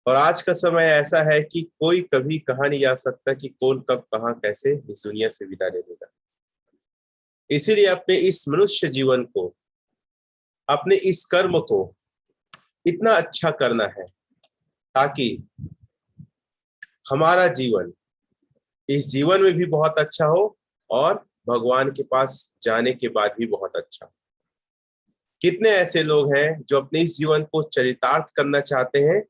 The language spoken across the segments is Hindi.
और आज का समय ऐसा है कि कोई कभी कहा नहीं जा सकता कि कौन कब कहाँ कैसे इस दुनिया से विदा ले लेगा। इसीलिए अपने इस मनुष्य जीवन को, अपने इस कर्म को इतना अच्छा करना है ताकि हमारा जीवन इस जीवन में भी बहुत अच्छा हो और भगवान के पास जाने के बाद भी बहुत अच्छा। कितने ऐसे लोग हैं जो अपने इस जीवन को चरितार्थ करना चाहते हैं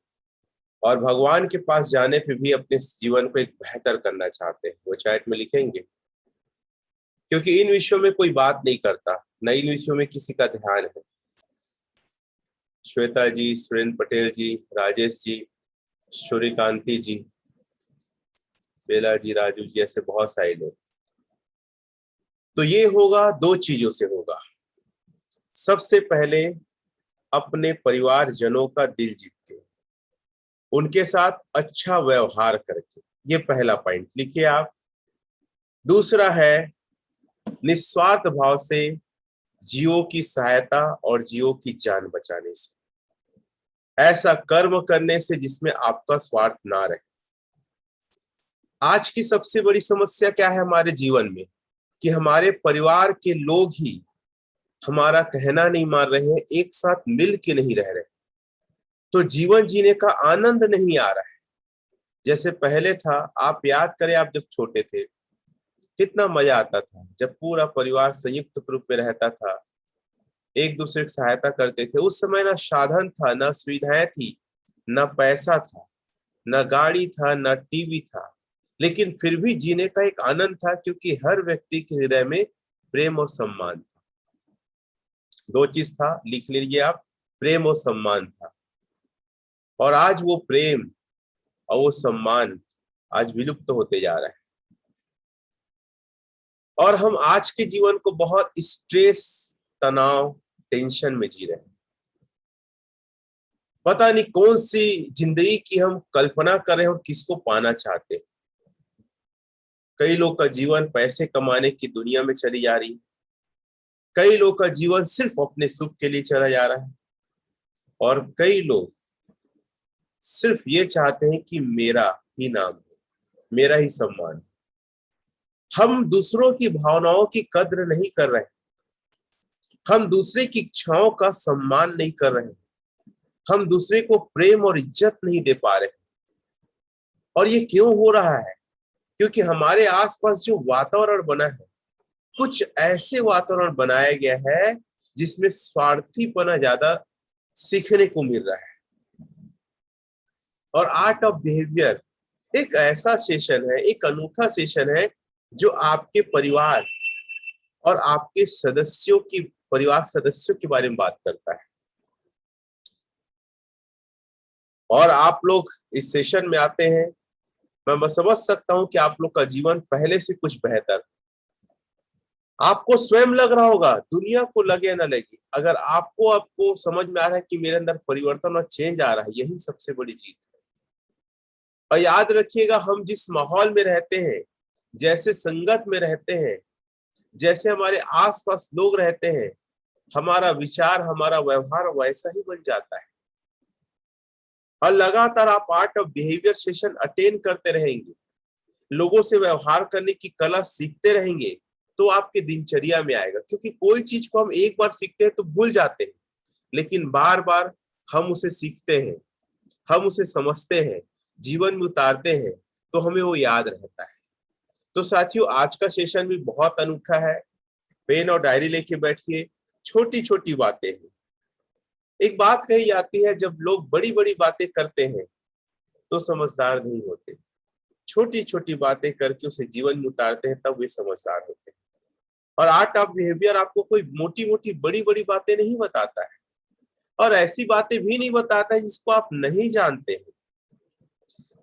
और भगवान के पास जाने पे भी अपने जीवन को एक बेहतर करना चाहते हैं। वो चैट में लिखेंगे, क्योंकि इन विषयों में कोई बात नहीं करता, न इन विषयों में किसी का ध्यान है। श्वेता जी, सुरेंद्र पटेल जी, राजेश जी, सूर्यकांति जी, बेला जी, राजू जी, ऐसे बहुत सारे लोग। तो ये होगा, दो चीजों से होगा। सबसे पहले अपने परिवार जनों का दिल जीत के, उनके साथ अच्छा व्यवहार करके, ये पहला पॉइंट लिखिए आप। दूसरा है निस्वार्थ भाव से जीवों की सहायता और जीवों की जान बचाने से, ऐसा कर्म करने से जिसमें आपका स्वार्थ ना रहे। आज की सबसे बड़ी समस्या क्या है हमारे जीवन में, कि हमारे परिवार के लोग ही हमारा कहना नहीं मान रहे हैं, एक साथ मिल के नहीं रह रहे, तो जीवन जीने का आनंद नहीं आ रहा है जैसे पहले था। आप याद करें, आप जब छोटे थे कितना मजा आता था, जब पूरा परिवार संयुक्त रूप में रहता था, एक दूसरे की सहायता करते थे। उस समय ना साधन था, ना सुविधाएं थी, ना पैसा था, ना गाड़ी था, ना टीवी था, लेकिन फिर भी जीने का एक आनंद था, क्योंकि हर व्यक्ति के हृदय में प्रेम और सम्मान था। दो चीज था, लिख लीजिए आप, प्रेम और सम्मान था। और आज वो प्रेम और वो सम्मान आज विलुप्त होते जा रहा है, और हम आज के जीवन को बहुत स्ट्रेस, तनाव, टेंशन में जी रहे हैं। पता नहीं कौन सी जिंदगी की हम कल्पना कर रहे हैं और किसको पाना चाहते हैं। कई लोग का जीवन पैसे कमाने की दुनिया में चली जा रही है, कई लोग का जीवन सिर्फ अपने सुख के लिए चला जा रहा है, और कई लोग सिर्फ ये चाहते हैं कि मेरा ही नाम हो, मेरा ही सम्मान। हम दूसरों की भावनाओं की कद्र नहीं कर रहे, हम दूसरे की इच्छाओं का सम्मान नहीं कर रहे, हम दूसरे को प्रेम और इज्जत नहीं दे पा रहे। और ये क्यों हो रहा है? क्योंकि हमारे आसपास जो वातावरण बना है, कुछ ऐसे वातावरण बनाया गया है जिसमें स्वार्थीपना ज्यादा सीखने को मिल रहा है। और आर्ट ऑफ बिहेवियर एक ऐसा सेशन है, एक अनूठा सेशन है, जो आपके परिवार और आपके सदस्यों की, परिवार सदस्यों के बारे में बात करता है। और आप लोग इस सेशन में आते हैं, मैं बस समझ सकता हूं कि आप लोग का जीवन पहले से कुछ बेहतर। आपको स्वयं लग रहा होगा, दुनिया को लगे ना लगे, अगर आपको आपको समझ में आ रहा है कि मेरे अंदर परिवर्तन और चेंज आ रहा है, यही सबसे बड़ी जीत है। और याद रखिएगा, हम जिस माहौल में रहते हैं, जैसे संगत में रहते हैं, जैसे हमारे आसपास लोग रहते हैं, हमारा विचार, हमारा व्यवहार वैसा ही बन जाता है। और लगातार आप art of behaviour session attend करते रहेंगे, लोगों से व्यवहार करने की कला सीखते रहेंगे, तो आपके दिनचर्या में आएगा। क्योंकि कोई चीज को हम एक बार सीखते हैं तो भूल जाते हैं, लेकिन बार बार हम उसे सीखते हैं, हम उसे समझते हैं, जीवन में उतारते हैं, तो हमें वो याद रहता है। तो साथियों, आज का सेशन भी बहुत अनूठा है। पेन और डायरी लेके बैठिए, छोटी छोटी बातें हैं। एक बात कही जाती है, जब लोग बड़ी बड़ी बातें करते हैं तो समझदार नहीं होते, छोटी छोटी बातें करके उसे जीवन में उतारते हैं, तब वे समझदार होते हैं। और आर्ट ऑफ बिहेवियर आपको कोई मोटी मोटी बड़ी बड़ी बातें नहीं बताता है, और ऐसी बातें भी नहीं बताता है जिसको आप नहीं जानते हैं।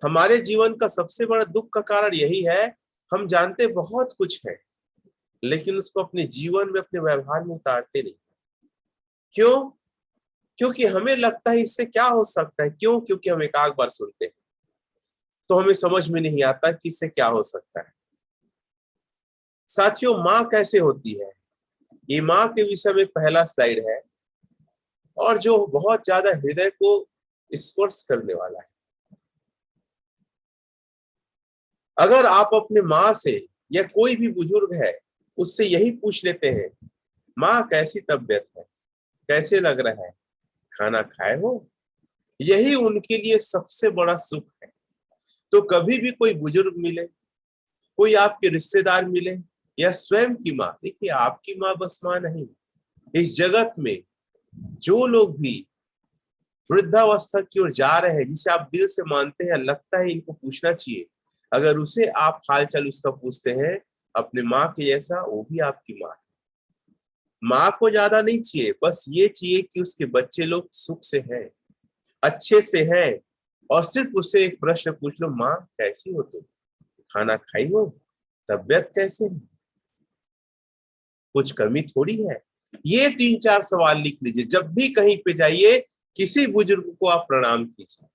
हमारे जीवन का सबसे बड़ा दुख का कारण यही है, हम जानते बहुत कुछ है, लेकिन उसको अपने जीवन में, अपने व्यवहार में उतारते नहीं। क्यों? क्योंकि हमें लगता है इससे क्या हो सकता है। क्यों? क्योंकि हम एक बार सुनते हैं तो हमें समझ में नहीं आता कि इससे क्या हो सकता है। साथियों, माँ कैसे होती है, ये माँ के विषय में पहला स्लाइड है, और जो बहुत ज्यादा हृदय को स्पर्श करने वाला है। अगर आप अपने माँ से या कोई भी बुजुर्ग है उससे यही पूछ लेते हैं, माँ कैसी तबीयत है, कैसे लग रहा है, खाना खाए हो, यही उनके लिए सबसे बड़ा सुख है। तो कभी भी कोई बुजुर्ग मिले, कोई आपके रिश्तेदार मिले या स्वयं की माँ, देखिए आपकी माँ बस माँ नहीं, इस जगत में जो लोग भी वृद्धावस्था की ओर जा रहे हैं, जिसे आप दिल से मानते हैं लगता है इनको पूछना चाहिए, अगर उसे आप हालचाल उसका पूछते हैं अपने माँ के जैसा, वो भी आपकी माँ है। माँ को ज्यादा नहीं चाहिए, बस ये चाहिए कि उसके बच्चे लोग सुख से हैं, अच्छे से हैं, और सिर्फ उसे एक प्रश्न पूछ लो, माँ कैसी हो तुम, खाना खाई हो, तबीयत कैसे है, कुछ कमी थोड़ी है। ये 3-4 सवाल लिख लीजिए, जब भी कहीं पे जाइए किसी बुजुर्ग को आप प्रणाम कीजिए।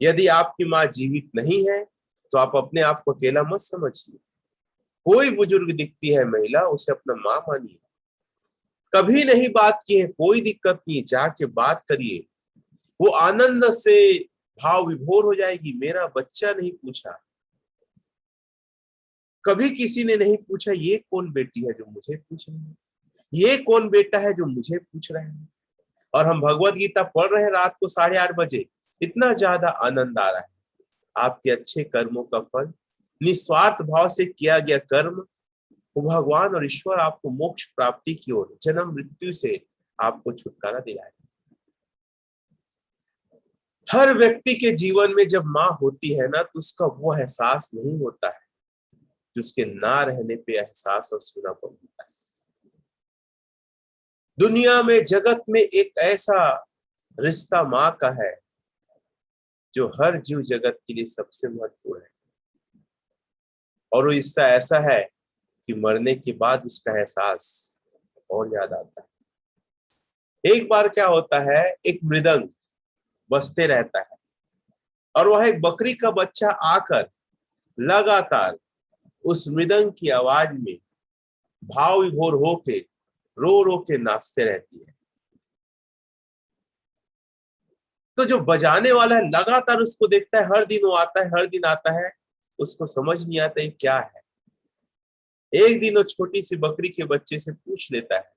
यदि आपकी माँ जीवित नहीं है तो आप अपने आप को अकेला मत समझिए, कोई बुजुर्ग दिखती है महिला, उसे अपना माँ मानिए। कभी नहीं बात की है, कोई दिक्कत नहीं, जाके बात करिए, वो आनंद से भाव विभोर हो जाएगी, मेरा बच्चा नहीं पूछा। कभी किसी ने नहीं पूछा ये कौन बेटी है जो मुझे पूछ रही है, ये कौन बेटा है जो मुझे पूछ रहे हैं। और हम भगवत गीता पढ़ रहे हैं रात को 8:30 बजे, इतना ज्यादा आनंद आ रहा है। आपके अच्छे कर्मों का फल, निस्वार्थ भाव से किया गया कर्म, वो भगवान और ईश्वर आपको मोक्ष प्राप्ति की ओर, जन्म मृत्यु से आपको छुटकारा दिलाए। हर व्यक्ति के जीवन में जब माँ होती है ना, तो उसका वो एहसास नहीं होता है जो उसके ना रहने पे एहसास और सुनापन होता है। दुनिया में, जगत में एक ऐसा रिश्ता माँ का है जो हर जीव जगत के लिए सबसे महत्वपूर्ण है, और वो रिश्ता ऐसा है कि मरने के बाद उसका एहसास और ज्यादा आता है। एक बार क्या होता है, एक मृदंग बजते रहता है, और वह एक बकरी का बच्चा आकर लगातार उस मृदंग की आवाज में भाव विभोर होके रो रो के नाचते रहती है। तो जो बजाने वाला है लगातार उसको देखता है, हर दिन वो आता है, हर दिन आता है, उसको समझ नहीं आता ये क्या है। एक दिन वो छोटी सी बकरी के बच्चे से पूछ लेता है,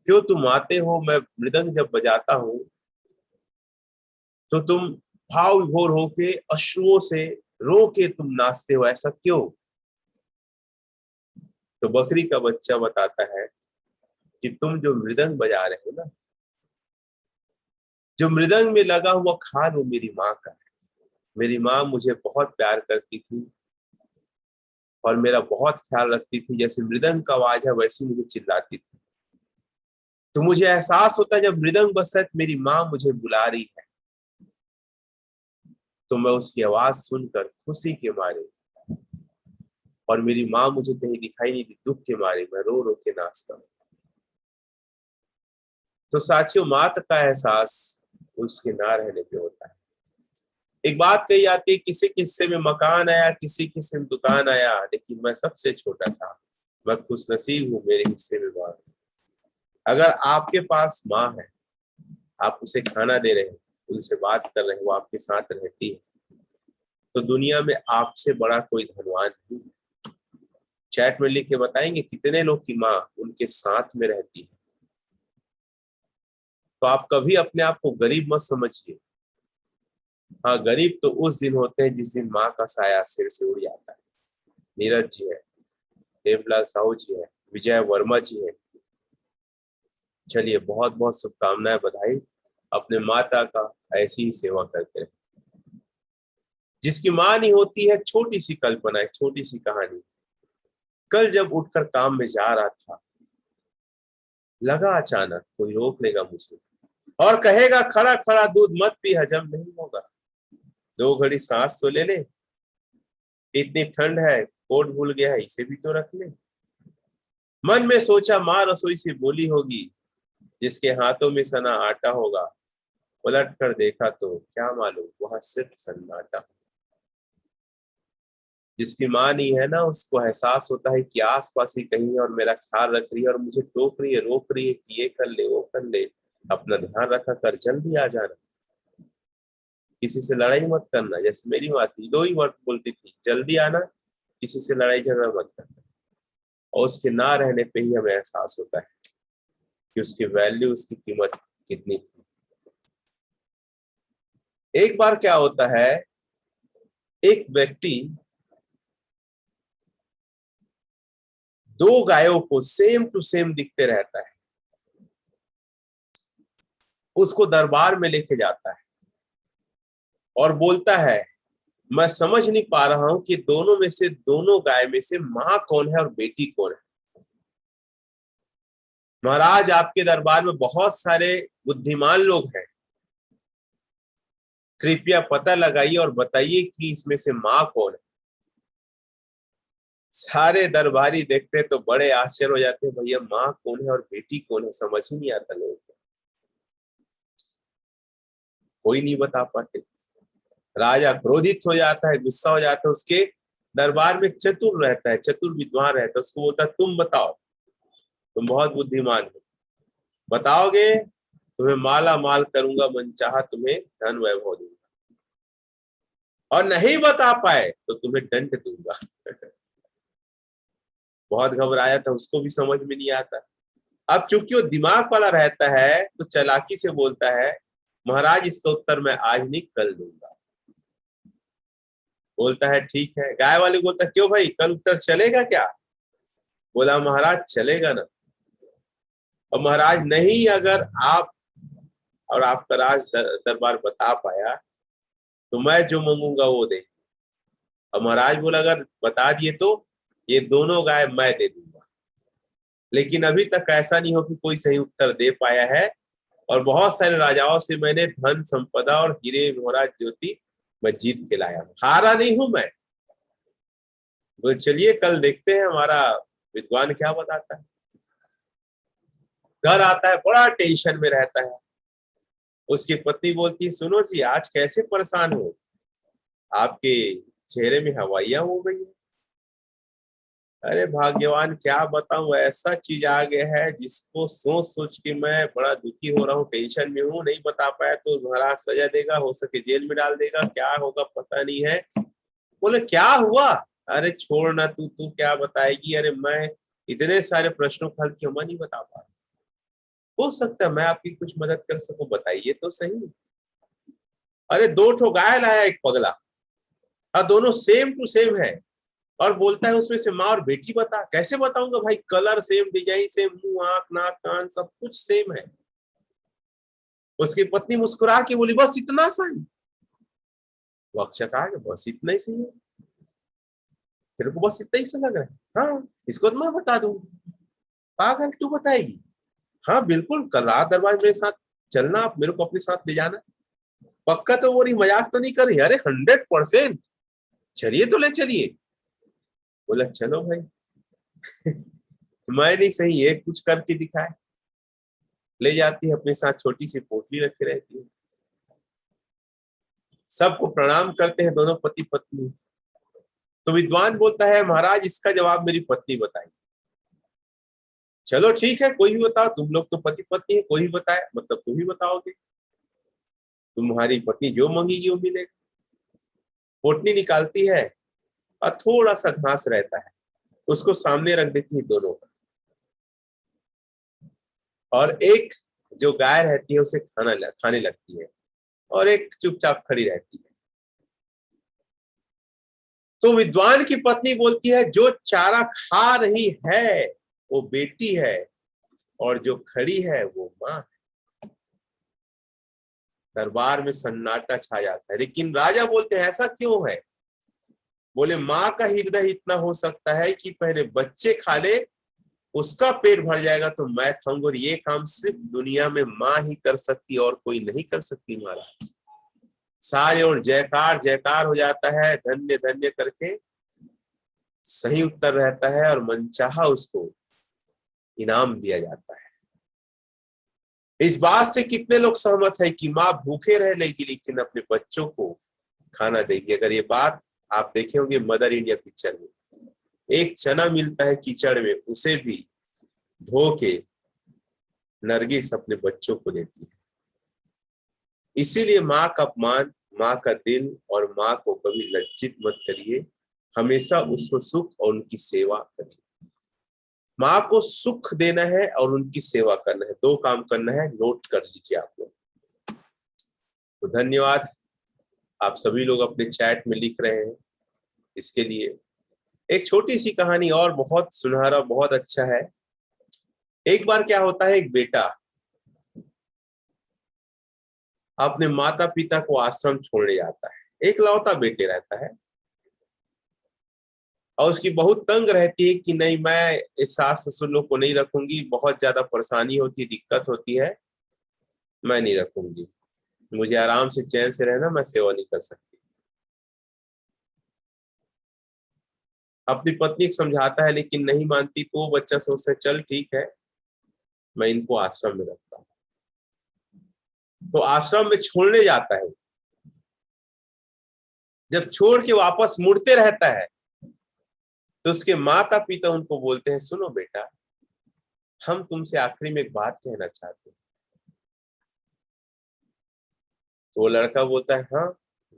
क्यों तुम आते हो, मैं मृदंग जब बजाता हूं तो तुम भाव विभोर होके अश्रुओं से रो के तुम नाचते हो, ऐसा क्यों। तो बकरी का बच्चा बताता है कि तुम जो मृदंग बजा रहे हो ना, जो मृदंग में लगा हुआ खान वो मेरी माँ का है। मेरी माँ मुझे बहुत प्यार करती थी और मेरा बहुत ख्याल रखती थी, जैसे मृदंग का आवाज है वैसी मुझे चिल्लाती थी। तो मुझे एहसास होता है जब मृदंग बजता है तो मेरी माँ मुझे बुला रही है, तो मैं उसकी आवाज सुनकर खुशी के मारे, और मेरी माँ मुझे कहीं दिखाई नहीं दी, दुख के मारे मैं रो रो के नाचता हूँ। तो साथियों, मात का एहसास उसके ना रहने पे होता है। एक बात कही जाती है, किसी किस्से में मकान आया, किसी किस्से में दुकान आया, लेकिन मैं सबसे छोटा था, मैं खुशनसीब हूँ मेरे हिस्से में माँ। अगर आपके पास माँ है, आप उसे खाना दे रहे हैं, उनसे बात कर रहे हैं, वो आपके साथ रहती है, तो दुनिया में आपसे बड़ा कोई धनवान नहीं है। चैट में लिख के बताएंगे कितने लोग की माँ उनके साथ में रहती है। तो आप कभी अपने आप को गरीब मत समझिए। हाँ, गरीब तो उस दिन होते हैं जिस दिन माँ का साया सिर से उड़ जाता है। नीरज जी है, देवलाल साहू जी है, विजय वर्मा जी है। चलिए, बहुत बहुत शुभकामनाएं, बधाई, अपने माता का ऐसी ही सेवा करते हैं। जिसकी माँ नहीं होती है, छोटी सी कल्पना, एक छोटी सी कहानी। कल जब उठकर काम में जा रहा था, लगा अचानक कोई रोक लेगा मुझे और कहेगा, खड़ा खड़ा दूध मत पी, हजम नहीं होगा, 2 घड़ी सांस तो ले ले, इतनी ठंड है, कोट भूल गया है, इसे भी तो रख ले। मन में सोचा, माँ रसोई से बोली होगी, जिसके हाथों में सना आटा होगा। पलट कर देखा तो क्या मालूम, वहां सिर्फ सन्नाटा। जिसकी माँ नहीं है ना, उसको एहसास होता है कि आसपास ही कहीं है और मेरा ख्याल रख रही है, और मुझे टोक रही है, रोक रही है कि ये कर ले, वो कर ले, अपना ध्यान रखा कर, जल्दी आ जाना। किसी से लड़ाई मत करना। जैसे मेरी माँ थी, दो ही वर्ड बोलती थी, जल्दी आना, किसी से लड़ाई झगड़ा मत करना। और उसके ना रहने पे ही हमें एहसास होता है कि उसकी वैल्यू, उसकी कीमत कितनी थी। एक बार क्या होता है, एक व्यक्ति दो गायों को सेम टू सेम दिखते रहता है, उसको दरबार में लेके जाता है और बोलता है, मैं समझ नहीं पा रहा हूं कि दोनों में से, दोनों गाय में से मां कौन है और बेटी कौन है। महाराज, आपके दरबार में बहुत सारे बुद्धिमान लोग हैं, कृपया पता लगाइए और बताइए कि इसमें से मां कौन है। सारे दरबारी देखते तो बड़े आश्चर्य हो जाते हैं, भैया मां कौन है और बेटी कौन है, समझ ही नहीं आता लोगों को, कोई नहीं बता पाते। राजा क्रोधित हो जाता है, गुस्सा हो जाता है। उसके दरबार में एक चतुर रहता है, चतुर विद्वान रहता है, उसको बोलता है, तुम बताओ, तुम बहुत बुद्धिमान हो, बताओगे तुम्हें माला माल करूंगा, मनचाहा तुम्हें धन वैभव दूंगा, और नहीं बता पाए तो तुम्हें दंड दूंगा। बहुत घबराया था, उसको भी समझ में नहीं आता। अब चूंकि वो दिमाग वाला रहता है तो चालाकी से बोलता है, महाराज इसका उत्तर मैं आज नहीं कल दूंगा। बोलता है ठीक है। गाय वाले बोलता है, क्यों भाई, कल उत्तर चलेगा क्या? बोला, महाराज चलेगा ना। और महाराज नहीं, अगर आप और आपका राज दरबार बता पाया तो मैं जो मांगूंगा वो दे। और महाराज बोला, अगर बता दिए तो ये दोनों गाय मैं दे दूंगा। लेकिन अभी तक ऐसा नहीं हो कि कोई सही उत्तर दे पाया है, और बहुत सारे राजाओं से मैंने धन संपदा और हीरे मोहराज ज्योति मैं जीत के लाया हूं, हारा नहीं हूं मैं। तो चलिए कल देखते हैं हमारा विद्वान क्या बताता है। घर आता है, बड़ा टेंशन में रहता है। उसकी पत्नी बोलती है, सुनो जी, आज कैसे परेशान हो, आपके चेहरे में हवाइयां हो गई है। अरे भाग्यवान, क्या बताऊं, ऐसा चीज आ गया है जिसको सोच सोच के मैं बड़ा दुखी हो रहा हूँ, टेंशन में हूँ। नहीं बता पाया तो महाराज सजा देगा, हो सके जेल में डाल देगा, क्या होगा पता नहीं है। बोले, क्या हुआ? अरे छोड़ ना, तू तू क्या बताएगी, अरे मैं इतने सारे प्रश्नों का हल क्यों मैं नहीं बता पा रहा। हो सकता है मैं आपकी कुछ मदद कर सकूं, बताइए तो सही। अरे दो ठो गाय लाया एक पगला, और दोनों सेम टू सेम है, और बोलता है उसमें से माँ और बेटी बता। कैसे बताऊंगा भाई, कलर सेम, डिजाइन सेम, मुंह आंख नाक कान सब कुछ सेम है। उसकी पत्नी मुस्कुरा के बोली, बस इतना सा ही? वो अक्षय कहा कि बस इतना ही सही है, तेरे को बस इतना ही सा लग रहा है? हाँ, इसको तो मैं बता दूंगी। पागल, तू बताएगी? हाँ बिल्कुल, कल रात दरबार मेरे साथ चलना, आप मेरे को अपने साथ ले जाना। पक्का तो वो रही, मजाक तो नहीं कर रही? अरे 100%, चलिए तो ले चलिए। बोला, चलो भाई। मैं नहीं सही, ये कुछ करके दिखाए। ले जाती है अपने साथ, छोटी सी पोटली रखे रहती है। सबको प्रणाम करते हैं दोनों पति पत्नी। तो विद्वान बोलता है, महाराज इसका जवाब मेरी पत्नी बताएगी। चलो ठीक है, कोई भी बताओ, तुम लोग तो पति पत्नी है, कोई भी बताए मतलब तुम ही बताओगे। तुम्हारी पत्नी जो मांगेगी वो मिलेगा। पोटली निकालती है और थोड़ा सा घास रहता है, उसको सामने रख देती है दोनों का। और एक जो गाय रहती है उसे खाने लगती है, और एक चुपचाप खड़ी रहती है। तो विद्वान की पत्नी बोलती है, जो चारा खा रही है वो बेटी है, और जो खड़ी है वो माँ है। दरबार में सन्नाटा छा जाता है, लेकिन राजा बोलते हैं, ऐसा क्यों है? बोले, माँ का हृदय इतना हो सकता है कि पहले बच्चे खा ले, उसका पेट भर जाएगा तो मैं खाऊंगा, और ये काम सिर्फ दुनिया में माँ ही कर सकती, और कोई नहीं कर सकती। महाराज सारे और जयकार जयकार हो जाता है, धन्य धन्य करके सही उत्तर रहता है, और मनचाहा उसको इनाम दिया जाता है। इस बात से कितने लोग सहमत है कि माँ भूखे रह लेगी लेकिन अपने बच्चों को खाना देगी? अगर ये बात आप देखे होंगे मदर इंडिया पिक्चर में, एक चना मिलता है कीचड़ में, उसे भी धो के नरगिस अपने बच्चों को देती है। इसीलिए माँ का अपमान माँ का दिल और माँ को कभी लज्जित मत करिए, हमेशा उसको सुख और उनकी सेवा करिए। माँ को सुख देना है और उनकी सेवा करना है, दो काम करना है, नोट कर लीजिए आप लोग। तो धन्यवाद, आप सभी लोग अपने चैट में लिख रहे हैं, इसके लिए एक छोटी सी कहानी और बहुत सुनहरा, बहुत अच्छा है। एक बार क्या होता है, एक बेटा अपने माता पिता को आश्रम छोड़ने जाता है। एक लौता बेटे रहता है और उसकी बहुत तंग रहती है कि नहीं, मैं इस सास ससुर लोग को नहीं रखूंगी, बहुत ज्यादा परेशानी होती है, दिक्कत होती है, मैं नहीं रखूंगी, मुझे आराम से चैन से रहना, मैं सेवा नहीं कर सकती। अपनी पत्नी को समझाता है लेकिन नहीं मानती, तो वो बच्चा सोचता है चल ठीक है, मैं इनको आश्रम में रखता हूँ। तो आश्रम में छोड़ने जाता है। जब छोड़ के वापस मुड़ते रहता है तो उसके माता पिता उनको बोलते हैं, सुनो बेटा, हम तुमसे आखिरी में एक बात कहना चाहते हैं। तो वो लड़का बोलता है, हाँ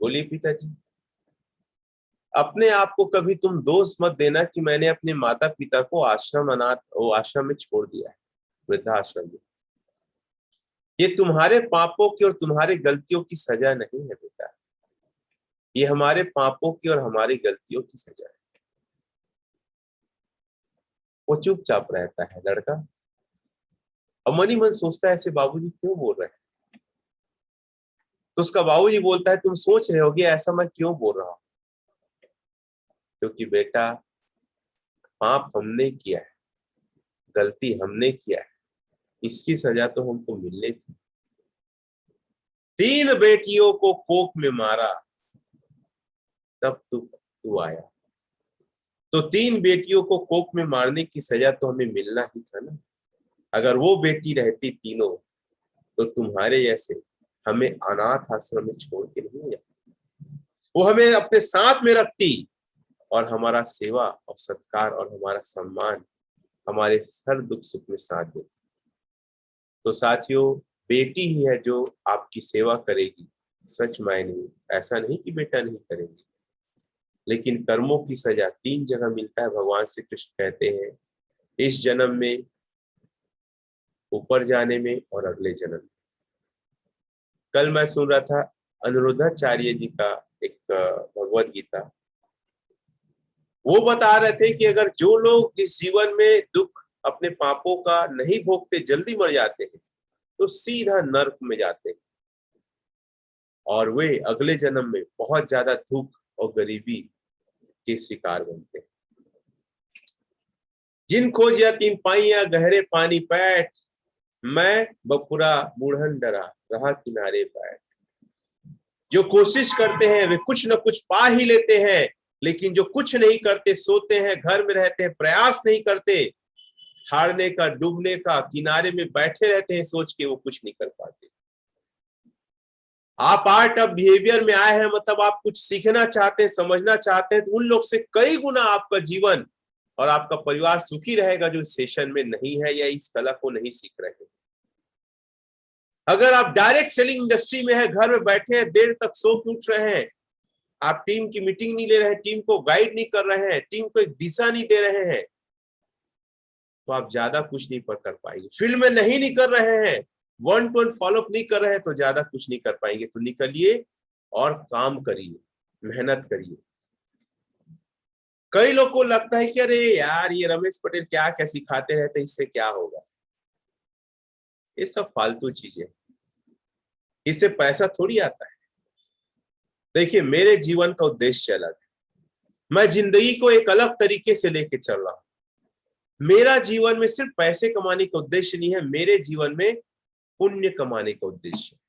बोलिए पिताजी। अपने आप को कभी तुम दोष मत देना कि मैंने अपने माता पिता को आश्रम में छोड़ दिया है, वृद्धाश्रम में। ये तुम्हारे पापों की और तुम्हारी गलतियों की सजा नहीं है बेटा, ये हमारे पापों की और हमारी गलतियों की सजा है। वो चुपचाप रहता है लड़का, और मनी मन सोचता है ऐसे बाबूजी क्यों बोल रहे हैं। तो उसका बाबूजी बोलता है, तुम सोच रहे होगे ऐसा मैं क्यों बोल रहा हूं, क्योंकि बेटा पाप हमने किया है, गलती हमने किया है, इसकी सजा तो हमको मिलनी थी। 3 बेटियों को कोख में मारा, तब तू आया। तो 3 बेटियों को कोख में मारने की सजा तो हमें मिलना ही था ना। अगर वो बेटी रहती तीनों, तो तुम्हारे जैसे हमें अनाथ आश्रम में छोड़ के नहीं जाती, वो हमें अपने साथ में रखती और हमारा सेवा और सत्कार और हमारा सम्मान, हमारे हर दुख सुख में साथ देती। तो साथियों, बेटी ही है जो आपकी सेवा करेगी सच मायने में। ऐसा नहीं कि बेटा नहीं करेंगे, लेकिन कर्मों की सजा 3 जगह मिलता है। भगवान श्री कृष्ण कहते हैं, इस जन्म में, ऊपर जाने में और अगले जन्म में। कल मैं सुन रहा था अनिरुद्धाचार्य जी का एक भगवत गीता, वो बता रहे थे कि अगर जो लोग इस जीवन में दुख अपने पापों का नहीं भोगते जल्दी मर जाते हैं, तो सीधा नर्क में जाते हैं और वे अगले जन्म में बहुत ज्यादा दुख और गरीबी के शिकार बनते हैं। जिन खोजिया 3 पाइया गहरे पानी पैठ, मैं बपुरा बूढ़न डरा रहा किनारे बैठ। जो कोशिश करते हैं वे कुछ न कुछ पा ही लेते हैं, लेकिन जो कुछ नहीं करते, सोते हैं, घर में रहते हैं, प्रयास नहीं करते, हारने का, डूबने का, किनारे में बैठे रहते हैं सोच के, वो कुछ नहीं कर पाते। आप आर्ट ऑफ बिहेवियर में आए हैं, मतलब आप कुछ सीखना चाहते हैं, समझना चाहते हैं, तो उन लोग से कई गुना आपका जीवन और आपका परिवार सुखी रहेगा जो इस सेशन में नहीं है या इस कला को नहीं सीख रहे हैं। अगर आप डायरेक्ट सेलिंग इंडस्ट्री में है, घर में बैठे हैं, देर तक सो के उठ रहे हैं, आप टीम की मीटिंग नहीं ले रहे हैं, टीम को गाइड नहीं कर रहे हैं, टीम को एक दिशा नहीं दे रहे हैं, तो आप ज्यादा कुछ नहीं कर पाएंगे। फील्ड में नहीं कर रहे हैं, 1 to 1 फॉलोअप नहीं कर रहे हैं, तो ज्यादा कुछ नहीं कर पाएंगे। तो निकलिए और काम करिए, मेहनत करिए। कई लोग को लगता है कि अरे यार ये रमेश पटेल क्या क्या सिखाते रहते, इससे क्या होगा। ये सब फालतू चीजें, इससे पैसा थोड़ी आता है। देखिए, मेरे जीवन का उद्देश्य अलग है, मैं जिंदगी को एक अलग तरीके से लेके चल रहा हूं। मेरा जीवन में सिर्फ पैसे कमाने का उद्देश्य नहीं है, मेरे जीवन में पुण्य कमाने का उद्देश्य है।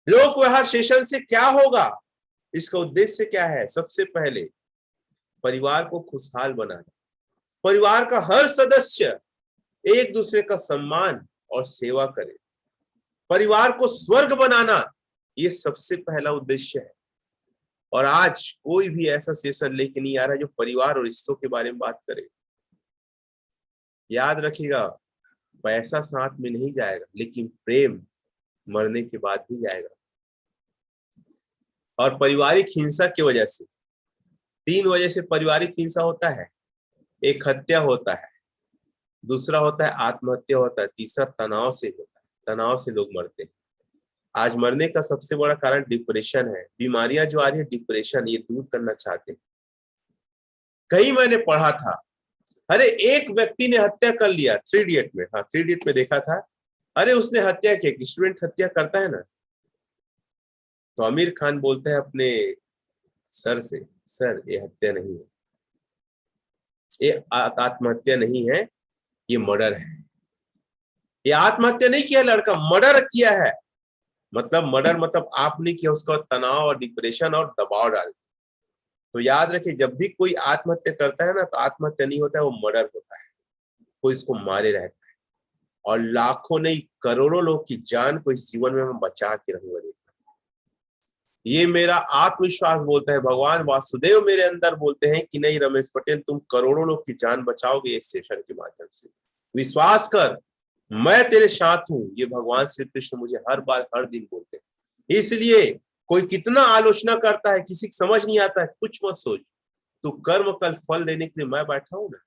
लोक व्यवहार सेशन से क्या होगा, इसका उद्देश्य क्या है? सबसे पहले परिवार को खुशहाल बनाना, परिवार का हर सदस्य एक दूसरे का सम्मान और सेवा करे, परिवार को स्वर्ग बनाना, ये सबसे पहला उद्देश्य है। और आज कोई भी ऐसा सेशन लेके नहीं आ रहा जो परिवार और रिश्तों के बारे में बात करे। याद रखिएगा, पैसा साथ में नहीं जाएगा, लेकिन प्रेम मरने के बाद भी जाएगा। और पारिवारिक हिंसा की वजह से, 3 वजह से पारिवारिक हिंसा होता है। एक हत्या होता है, दूसरा होता है आत्महत्या होता है, तीसरा तनाव से होता है, तनाव से लोग मरते हैं। आज मरने का सबसे बड़ा कारण डिप्रेशन है। बीमारियां जो आ रही है डिप्रेशन, ये दूर करना चाहते हैं। कहीं मैंने पढ़ा था, अरे एक व्यक्ति ने हत्या कर लिया, 3 इडियट में, हाँ 3 इडियट में देखा था। अरे उसने हत्या की, स्टूडेंट हत्या करता है ना, तो आमिर खान बोलते हैं अपने सर से, सर ये हत्या नहीं है, ये आत्महत्या नहीं है, ये मर्डर है। ये आत्महत्या नहीं किया लड़का, मर्डर किया है। मतलब मर्डर मतलब आप नहीं किया, उसका तनाव और डिप्रेशन और दबाव डाल। तो याद रखिए, जब भी कोई आत्महत्या करता है ना, तो आत्महत्या नहीं होता है, वो मर्डर होता है। कोई इसको मारे रहता है, और लाखों नहीं करोड़ों लोग की जान को इस जीवन में मैं बचा के रहूंगा। ये मेरा आत्मविश्वास बोलता है, भगवान वासुदेव मेरे अंदर बोलते हैं कि नहीं रमेश पटेल, तुम करोड़ों लोग की जान बचाओगे इस सेशन के माध्यम से। विश्वास कर, मैं तेरे साथ हूं। ये भगवान श्री कृष्ण मुझे हर बार हर दिन बोलते हैं। इसलिए कोई कितना आलोचना करता है, किसी को समझ नहीं आता है, कुछ मत सोच, तू कर्म कल फल देने के लिए मैं बैठा हूं ना।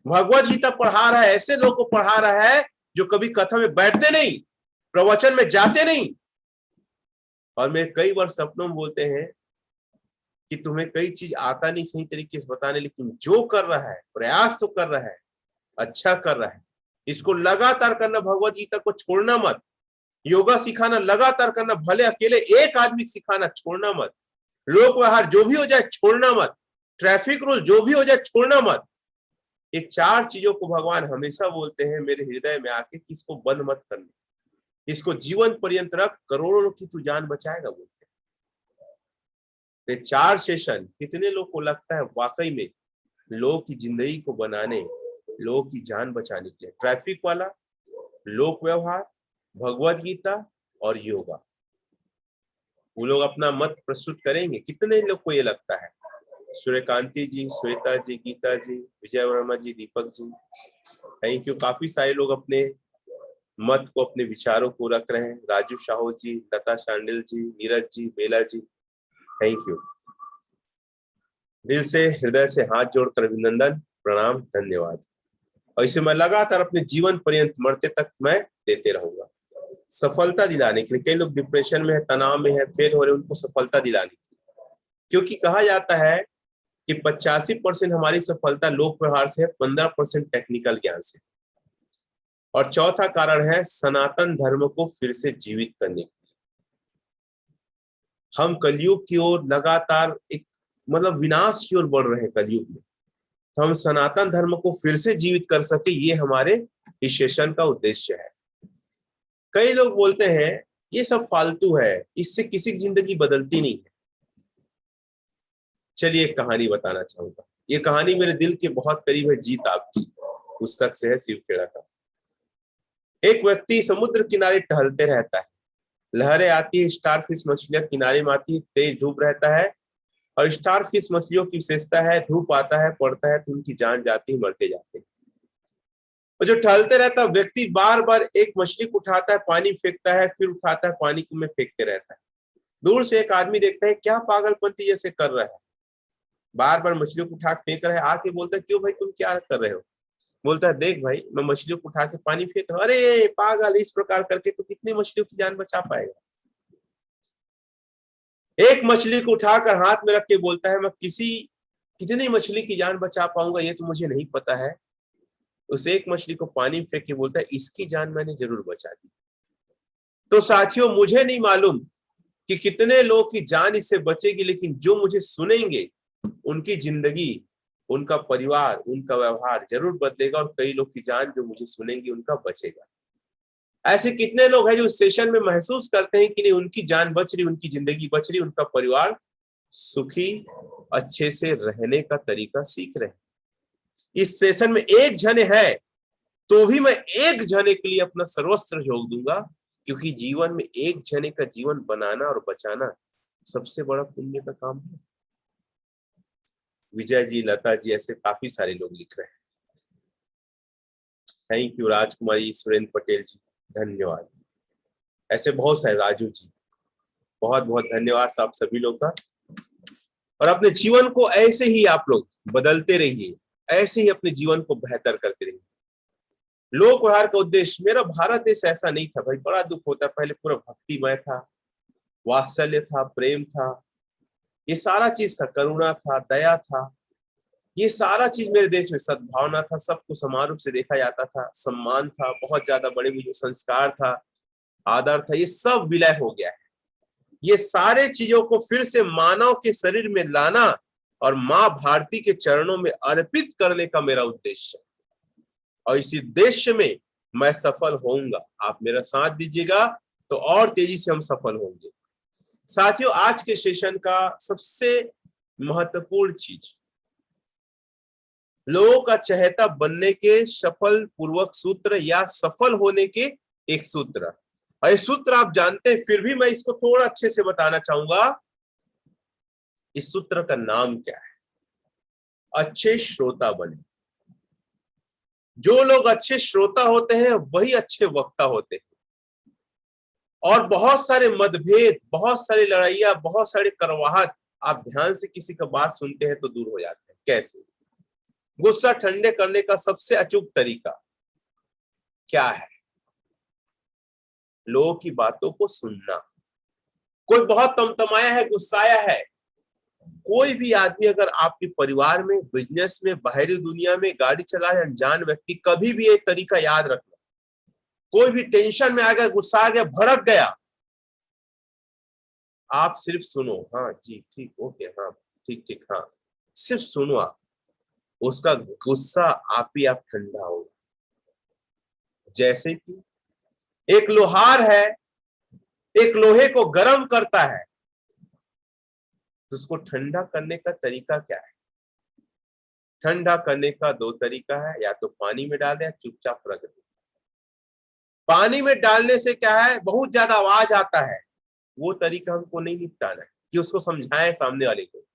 भगवत गीता पढ़ा रहा है, ऐसे लोग को पढ़ा रहा है जो कभी कथा में बैठते नहीं, प्रवचन में जाते नहीं। और मैं कई बार सपनों में बोलते हैं कि तुम्हें कई चीज आता नहीं सही तरीके से बताने, लेकिन जो कर रहा है प्रयास तो कर रहा है, अच्छा कर रहा है, इसको लगातार करना। भगवत गीता को छोड़ना मत, योगा सिखाना लगातार करना, भले अकेले एक आदमी सिखाना, छोड़ना मत। लोक व्यवहार जो भी हो जाए छोड़ना मत, ट्रैफिक रूल जो भी हो जाए छोड़ना मत। ये 4 चीजों को भगवान हमेशा बोलते हैं मेरे हृदय में आके कि इसको बंद मत करना, इसको जीवन पर्यंत रख, करोड़ों की तू जान बचाएगा बोलते हैं। ये 4 सेशन कितने लोग को लगता है वाकई में लोगों की जिंदगी को बनाने, लोगों की जान बचाने के लिए? ट्रैफिक वाला, लोक व्यवहार, भगवत गीता और योगा। वो लोग अपना मत प्रस्तुत करेंगे। कितने लोग को ये लगता है? सूर्यकांति जी, श्वेता जी, गीता जी, विजय वर्मा जी, दीपक जी, थैंक यू। काफी सारे लोग अपने मत को, अपने विचारों को रख रहे हैं। राजू साहू जी, लता शांडिल जी, नीरज जी, बेला जी, थैंक यू। दिल से, हृदय से हाथ जोड़कर अभिनंदन, प्रणाम, धन्यवाद। और इसे मैं लगातार अपने जीवन पर्यंत मरते तक मैं देते रहूंगा, सफलता दिलाने के लिए। कई लोग डिप्रेशन में है, तनाव में है, फेल हो रहे, उनको सफलता दिलाने के लिए। क्योंकि कहा जाता है कि 85% हमारी सफलता लोक व्यवहार से है, 15% टेक्निकल ज्ञान से। और चौथा कारण है सनातन धर्म को फिर से जीवित करने के लिए। हम कलयुग की ओर लगातार एक मतलब विनाश की ओर बढ़ रहे हैं कलयुग में, तो हम सनातन धर्म को फिर से जीवित कर सके, ये हमारे इस सेशन का उद्देश्य है। कई लोग बोलते हैं ये सब फालतू है, इससे किसी की जिंदगी बदलती नहीं है। चलिए एक कहानी बताना चाहूंगा। ये कहानी मेरे दिल के बहुत करीब है, जीत आपकी पुस्तक से है, शिव खेड़ा का। एक व्यक्ति समुद्र किनारे टहलते रहता है, लहरें आती है, स्टारफिश मछलियां किनारे में आती है, तेज धूप रहता है, और स्टारफिश मछलियों की विशेषता है धूप आता है पड़ता है तो उनकी जान जाती है, मरते जाते हैं। और जो टहलते रहता है व्यक्ति बार बार एक मछली को उठाता है, पानी फेंकता है, फिर उठाता है, पानी में फेंकते रहता है। दूर से एक आदमी देखता है क्या पागलपंती जैसे कर रहा है, बार बार मछलियों को उठा फेंक रहा है। आके बोलता है क्यों भाई तुम क्या कर रहे हो? बोलता है देख भाई मैं मछलियों को उठा के पानी फेंक रहा हूँ। अरे पागल, इस प्रकार करके तो कितनी मछलियों की जान बचा पाएगा? एक मछली को उठाकर हाथ में रख के बोलता है मैं कितनी मछली की जान बचा पाऊंगा ये तो मुझे नहीं पता है। उस एक मछली को पानी में फेंक के बोलता है इसकी जान मैंने जरूर बचा दी। तो साथियों मुझे नहीं मालूम कि कितने लोग की जान इससे बचेगी, लेकिन जो मुझे सुनेंगे उनकी जिंदगी, उनका परिवार, उनका व्यवहार जरूर बदलेगा, और कई लोग की जान जो मुझे सुनेंगे उनका बचेगा। ऐसे कितने लोग हैं जो इस सेशन में महसूस करते हैं कि नहीं उनकी जान बच रही, उनकी जिंदगी बच रही, उनका परिवार सुखी, अच्छे से रहने का तरीका सीख रहे हैं। इस सेशन में एक जने है तो भी मैं एक जने के लिए अपना सर्वस्व झोंक दूंगा, क्योंकि जीवन में एक जने का जीवन बनाना और बचाना सबसे बड़ा पुण्य का काम है। विजय जी, लता जी, ऐसे काफी सारे लोग लिख रहे हैं। थैंक यू राजकुमारी, सुरेंद्र पटेल जी, धन्यवाद। ऐसे बहुत सारे, राजू जी, बहुत बहुत धन्यवाद आप सभी लोग का। और अपने जीवन को ऐसे ही आप लोग बदलते रहिए, ऐसे ही अपने जीवन को बेहतर करते रहिए। लोक व्यवहार का उद्देश्य, मेरा भारत देश ऐसा नहीं था भाई, बड़ा दुख होता है। पहले पूरा भक्तिमय था, वात्सल्य था, प्रेम था, ये सारा चीज था, करुणा था, दया था, ये सारा चीज मेरे देश में, सद्भावना था, सबको समारोह से देखा जाता था, सम्मान था, बहुत ज्यादा बड़े बुजुर्ग, संस्कार था, आदर था, ये सब विलय हो गया है। ये सारे चीजों को फिर से मानव के शरीर में लाना और माँ भारती के चरणों में अर्पित करने का मेरा उद्देश्य है, और इसी उद्देश्य में मैं सफल होऊंगा। आप मेरा साथ दीजिएगा तो और तेजी से हम सफल होंगे। साथियों, आज के सेशन का सबसे महत्वपूर्ण चीज, लोगों का चहेता बनने के सफल पूर्वक सूत्र या सफल होने के एक सूत्र, और ये सूत्र आप जानते हैं, फिर भी मैं इसको थोड़ा अच्छे से बताना चाहूंगा। इस सूत्र का नाम क्या है? अच्छे श्रोता बने। जो लोग अच्छे श्रोता होते हैं वही अच्छे वक्ता होते हैं, और बहुत सारे मतभेद, बहुत सारी लड़ाइयां, बहुत सारे करवाहट, आप ध्यान से किसी का बात सुनते हैं तो दूर हो जाते हैं। कैसे? गुस्सा ठंडे करने का सबसे अचूक तरीका क्या है? लोगों की बातों को सुनना। कोई बहुत तमतमाया है, गुस्साया है, कोई भी आदमी अगर आपके परिवार में, बिजनेस में, बाहरी दुनिया में, गाड़ी चला रहे अनजान व्यक्ति, कभी भी एक तरीका याद रखना, कोई भी टेंशन में आ गया, गुस्सा आ गया, भड़क गया, आप सिर्फ सुनो, हाँ जी ठीक, ओके, हाँ ठीक ठीक, हाँ, सिर्फ सुनो आप, उसका गुस्सा आप ही आप ठंडा होगा। जैसे कि एक लोहार है, एक लोहे को गर्म करता है, तो उसको ठंडा करने का तरीका क्या है? ठंडा करने का दो तरीका है, या तो पानी में डाल दे या चुपचाप रख दे। पानी में डालने से क्या है, बहुत ज्यादा आवाज आता है, वो तरीका हमको नहीं निपटाना है कि उसको समझाएं सामने वाले को।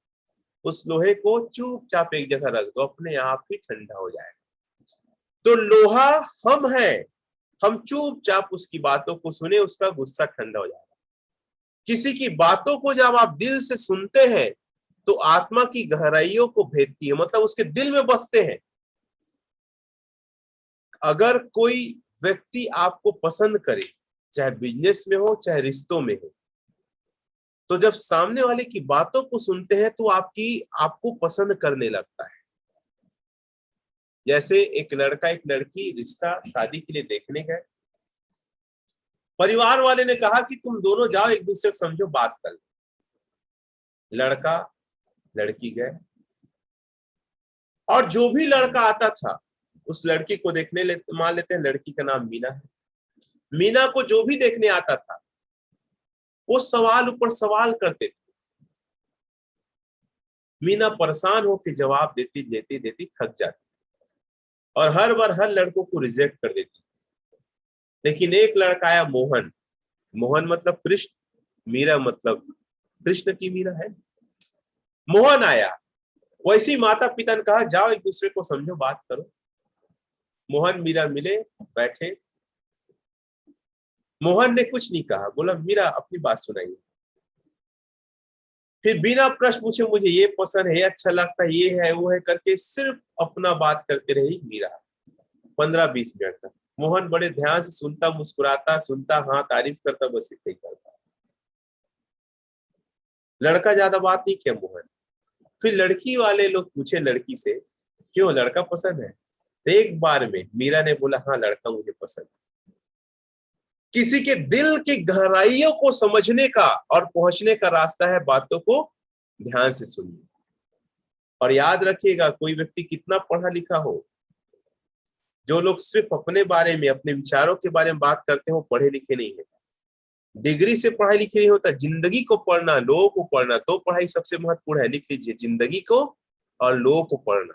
उस लोहे को चुपचाप एक जगह रख दो, अपने आप ही ठंडा हो जाएगा। तो लोहा हम हैं, हम चुपचाप उसकी बातों को सुने, उसका गुस्सा ठंडा हो जाएगा। किसी की बातों को जब आप दिल से सुनते हैं तो आत्मा की गहराइयों को भेदती है, मतलब उसके दिल में बसते हैं। अगर कोई व्यक्ति आपको पसंद करे, चाहे बिजनेस में हो चाहे रिश्तों में हो, तो जब सामने वाले की बातों को सुनते हैं तो आपको पसंद करने लगता है। जैसे एक लड़का एक लड़की रिश्ता शादी के लिए देखने गए, परिवार वाले ने कहा कि तुम दोनों जाओ, एक दूसरे को समझो, बात कर लो। लड़का लड़की गए, और जो भी लड़का आता था उस लड़की को देखने मान लेते हैं लड़की का नाम मीना है, मीना को जो भी देखने आता था वो सवाल ऊपर सवाल करते थे। मीना परेशान होकर जवाब देती देती देती थक जाती, और हर बार हर लड़कों को रिजेक्ट कर देती। लेकिन एक लड़का आया, मोहन, मोहन मतलब कृष्ण, मीरा मतलब कृष्ण की मीरा है। मोहन आया, वैसी माता पिता ने कहा जाओ एक दूसरे को समझो, बात करो। मोहन मीरा मिले, बैठे, मोहन ने कुछ नहीं कहा, बोला मीरा अपनी बात सुनाइए। फिर बिना प्रश्न पूछे मुझे ये पसंद है, अच्छा लगता है, ये है वो है करके सिर्फ अपना बात करते रही मीरा 15-20 मिनट तक। मोहन बड़े ध्यान से सुनता, मुस्कुराता, सुनता, हाँ तारीफ करता, बस इतना ही करता। लड़का ज्यादा बात नहीं किया मोहन। फिर लड़की वाले लोग पूछे लड़की से, क्यों लड़का पसंद है? तो एक बार में मीरा ने बोला हाँ लड़का मुझे पसंद है। किसी के दिल की गहराइयों को समझने का और पहुंचने का रास्ता है बातों को ध्यान से सुनिए। और याद रखिएगा, कोई व्यक्ति कितना पढ़ा लिखा हो, जो लोग सिर्फ अपने बारे में, अपने विचारों के बारे में बात करते हो, पढ़े लिखे नहीं है। डिग्री से पढ़ाई लिखी नहीं होता, जिंदगी को पढ़ना, लोगों को पढ़ना, तो पढ़ाई सबसे महत्वपूर्ण है। लिख लीजिए, जिंदगी को और लोगों को पढ़ना।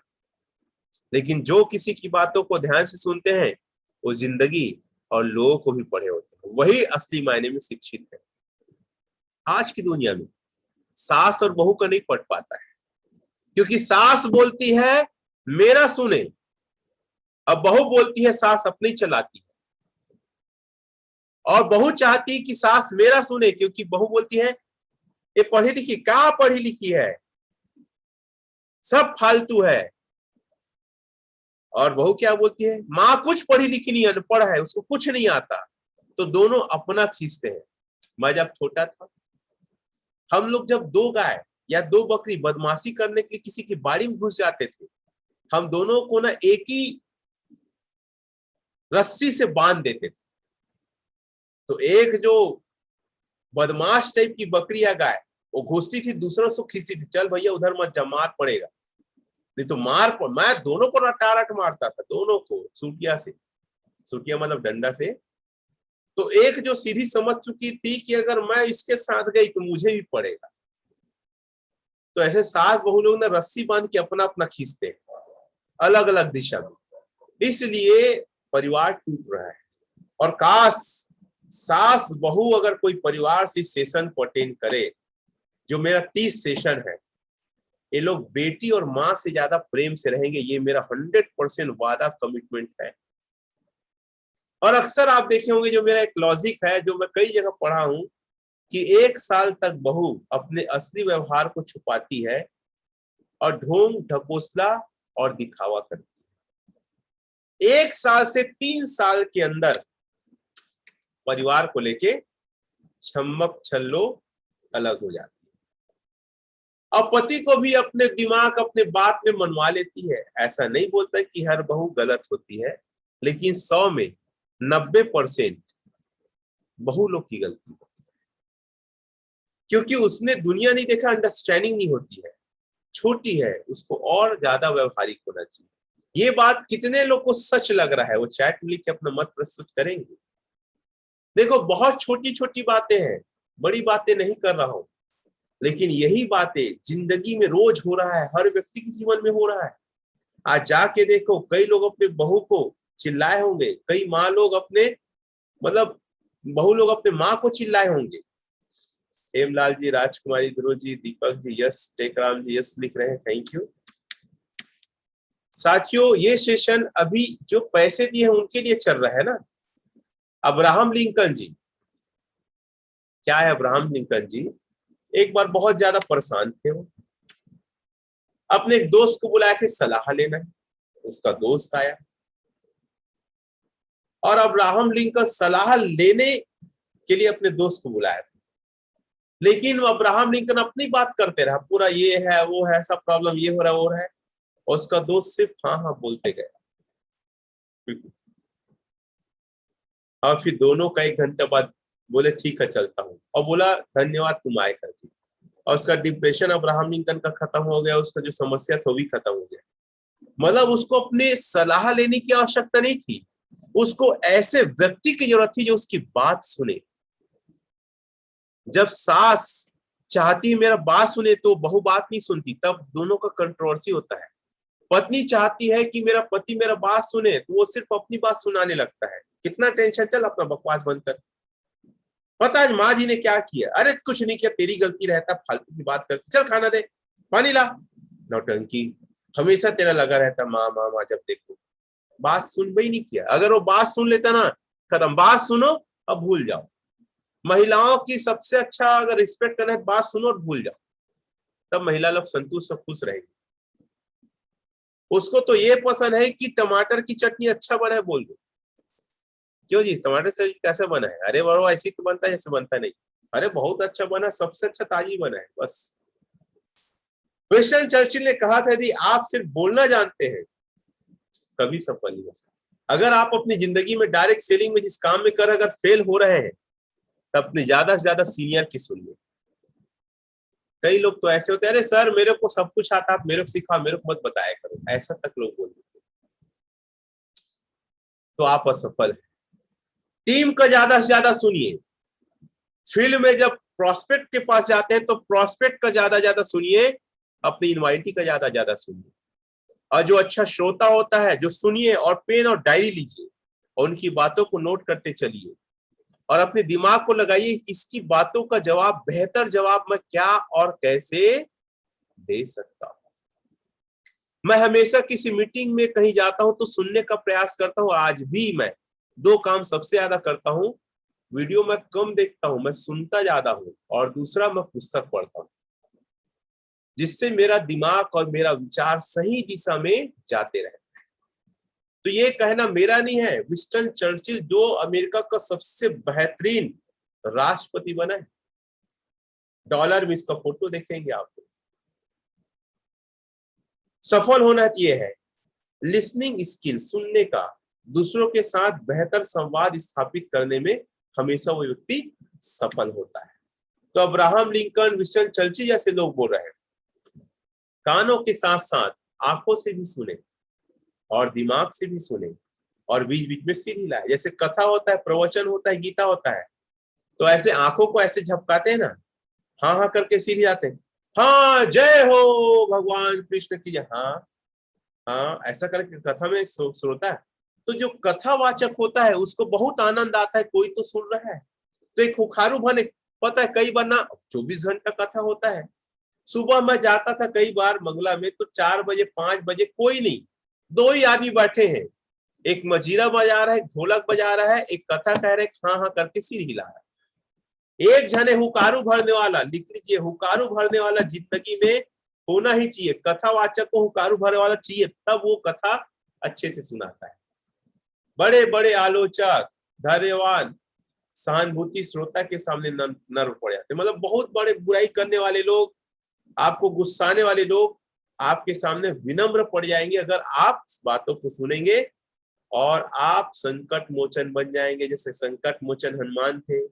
लेकिन जो किसी की बातों को ध्यान से सुनते हैं वो जिंदगी और लोगों को भी पढ़े होते हैं, वही असली मायने में शिक्षित है। आज की दुनिया में सास और बहू का नहीं पढ़ पाता है, क्योंकि सास बोलती है मेरा सुने, अब बहू बोलती है सास अपनी चलाती है। और बहू चाहती है कि सास मेरा सुने, क्योंकि बहू बोलती है ये पढ़ी लिखी क्या पढ़ी लिखी है, सब फालतू है। और बहू क्या बोलती है, माँ कुछ पढ़ी लिखी नहीं, अनपढ़ है, उसको कुछ नहीं आता। तो दोनों अपना खींचते हैं। मैं जब छोटा था, हम लोग जब दो गाय या दो बकरी बदमाशी करने के लिए किसी की बाड़ी में घुस जाते थे, हम दोनों को ना एक ही रस्सी से बांध देते थे। तो एक जो बदमाश टाइप की बकरी या गाय वो घुसती थी, दूसरों से खींचती थी, चल भैया उधर मत जा, मार पड़ेगा। नहीं तो मैं दोनों को रटारट मारता था, दोनों को सूटिया से, सूटिया मतलब डंडा से। तो एक जो सीधी समझ चुकी थी कि अगर मैं इसके साथ गई तो मुझे भी पड़ेगा, तो ऐसे सास बहू लोग ना रस्सी बांध के अपना अपना खींचते अलग अलग दिशा में, इसलिए परिवार टूट रहा है। और काश सास बहू अगर कोई परिवार से सेशन को अटेंड करे, जो मेरा 30 सेशन है, ये लोग बेटी और माँ से ज्यादा प्रेम से रहेंगे, ये मेरा 100% वादा कमिटमेंट है। और अक्सर आप देखे होंगे, जो मेरा एक लॉजिक है जो मैं कई जगह पढ़ा हूं, कि 1 साल तक बहू अपने असली व्यवहार को छुपाती है और ढोंग ढकोसला और दिखावा करती है। 1 साल से 3 साल के अंदर परिवार को लेके छम्मक छल्लो अलग हो जाती है। और पति को भी अपने दिमाग अपने बात में मनवा लेती है। ऐसा नहीं बोलता कि हर बहू गलत होती है, लेकिन 100 में 90% बहू लोग की गलती है, क्योंकि उसने दुनिया नहीं देखा, अंडरस्टैंडिंग नहीं होती है, छोटी है, उसको और ज्यादा व्यवहारिक होना चाहिए। ये बात कितने लोग को सच लग रहा है, वो चैट में लिख के अपना मत प्रस्तुत करेंगे। देखो बहुत छोटी छोटी बातें हैं, बड़ी बातें नहीं कर रहा हूं, लेकिन यही बातें जिंदगी में रोज हो रहा है, हर व्यक्ति के जीवन में हो रहा है। आज जाके देखो, कई लोग अपने बहू को चिल्लाए होंगे, कई माँ लोग अपने मतलब बहू लोग अपने माँ को चिल्लाए होंगे। हेमलाल जी, राजकुमारी, ध्रुव जी, दीपक जी, यस, टेकराम जी यस लिख रहे हैं, थैंक यू। साथियों ये सेशन अभी जो पैसे दिए हैं उनके लिए चल रहा है ना। अब्राहम लिंकन जी, क्या है अब्राहम लिंकन जी, एक बार बहुत ज्यादा परेशान थे वो, अपने एक दोस्त को बुलाया के सलाह लेना है। उसका दोस्त आया और अब्राहम लिंकन सलाह लेने के लिए अपने दोस्त को बुलाया था, लेकिन अब्राहम लिंकन अपनी बात करते रहा, पूरा ये है वो है, सब प्रॉब्लम ये हो रहा है वो है, और उसका दोस्त सिर्फ हाँ हाँ बोलते गया। और फिर दोनों का 1 घंटे बाद बोले ठीक है चलता हूँ, और बोला धन्यवाद तुम आए करके। और उसका डिप्रेशन अब्राहम लिंकन का खत्म हो गया, उसका जो समस्या था वो भी खत्म हो गया। मतलब उसको अपने सलाह लेने की आवश्यकता नहीं थी, उसको ऐसे व्यक्ति की जरूरत थी जो उसकी बात सुने। जब सास चाहती मेरा बात सुने तो बहू बात नहीं सुनती, तब दोनों का कंट्रोवर्सी होता है। पत्नी चाहती है कि मेरा पति मेरा बात सुने, तो वो सिर्फ अपनी बात सुनाने लगता है, कितना टेंशन, चल अपना बकवास बंद कर। पता है माँ जी ने क्या किया, अरे कुछ नहीं किया, तेरी गलती, रहता फालतू की बात करती, चल खाना दे, पानी ला, नौटंकी, हमेशा तेरा लगा रहता माँ माँ माँ, जब देखो बात सुन ही नहीं किया। अगर वो बात सुन लेता ना, खत्म, बात सुनो अब भूल जाओ। महिलाओं की सबसे अच्छा अगर रिस्पेक्ट करना है, बात सुनो और भूल जाओ, तब महिला लोग संतुष्ट और खुश रहेगी। उसको तो ये पसंद है कि टमाटर की चटनी अच्छा बना है, बोल दो, क्यों जी टमाटर से कैसे बना है, अरे वो ऐसे तो बनता है, ऐसे बनता नहीं, अरे बहुत अच्छा बना, सबसे अच्छा ताजी बना है, बस। विंस्टन चर्चिल ने कहा था, यदि आप सिर्फ बोलना जानते हैं कभी सफल नहीं हो सकते। अगर आप अपनी जिंदगी में डायरेक्ट सेलिंग में जिस काम में कर अगर फेल हो रहे हैं, तब अपने ज्यादा से ज्यादा सीनियर की सुनिए। कई लोग तो ऐसे होते हैं, अरे सर मेरे को सब कुछ आता, आप मेरे को सिखा, मेरे को मत बताया करो, ऐसा तक लोग बोल देते, तो आप असफल है। टीम का ज्यादा से ज्यादा सुनिए। फील्ड में जब प्रोस्पेक्ट के पास जाते हैं तो प्रोस्पेक्ट का ज्यादा सुनिए, अपनी इन्वाइटी का ज्यादा सुनिए। और जो अच्छा श्रोता होता है, जो सुनिए और पेन और डायरी लीजिए और उनकी बातों को नोट करते चलिए, और अपने दिमाग को लगाइए इसकी बातों का जवाब, बेहतर जवाब मैं क्या और कैसे दे सकता हूं। मैं हमेशा किसी मीटिंग में कहीं जाता हूं तो सुनने का प्रयास करता हूं। आज भी मैं 2 काम सबसे ज्यादा करता हूं, वीडियो मैं कम देखता हूं, मैं सुनता ज्यादा हूं, और दूसरा मैं पुस्तक पढ़ता हूं, जिससे मेरा दिमाग और मेरा विचार सही दिशा में जाते रहे। तो ये कहना मेरा नहीं है, विंस्टन चर्चिल जो अमेरिका का सबसे बेहतरीन राष्ट्रपति बना है, डॉलर में इसका फोटो देखेंगे आप। सफल होना ये है लिसनिंग स्किल, सुनने का, दूसरों के साथ बेहतर संवाद स्थापित करने में हमेशा वो व्यक्ति सफल होता है। तो अब्राहम लिंकन, विंस्टन चर्चिल जैसे लोग बोल रहे हैं, कानों के साथ साथ आंखों से भी सुने और दिमाग से भी सुने और बीच बीच में सिर हिलाए। जैसे कथा होता है, प्रवचन होता है, गीता होता है, तो ऐसे आंखों को ऐसे झपकाते हैं ना, हाँ हाँ करके सिर हिलाते हैं, हाँ जय हो भगवान कृष्ण की जय, हाँ हाँ ऐसा करके कथा में श्रोता है। तो जो कथावाचक होता है उसको बहुत आनंद आता है, कोई तो सुन रहा है। तो एक हुखारू भने, पता है कई बार ना 24 घंटा कथा होता है। सुबह मैं जाता था कई बार मंगला में, तो 4 बजे 5 बजे कोई नहीं, 2 ही आदमी बैठे हैं, एक मजीरा बजा रहा है, ढोलक बजा रहा है, एक कथा कह रहे, हाँ हाँ करके सिर हिला रहा है। एक जने हुकारू भरने वाला, लिख लीजिए, हुकारू भरने वाला जिंदगी में होना ही चाहिए। कथावाचक को हुकारू भरने वाला चाहिए, तब वो कथा अच्छे से सुनाता है। बड़े बड़े आलोचक, धैर्यवान, सहानुभूति श्रोता के सामने नर्व पड़ जाते, मतलब बहुत बड़े बुराई करने वाले लोग, आपको गुस्साने वाले लोग आपके सामने विनम्र पड़ जाएंगे अगर आप बातों को सुनेंगे, और आप संकट मोचन बन जाएंगे। जैसे संकट मोचन हनुमान थे,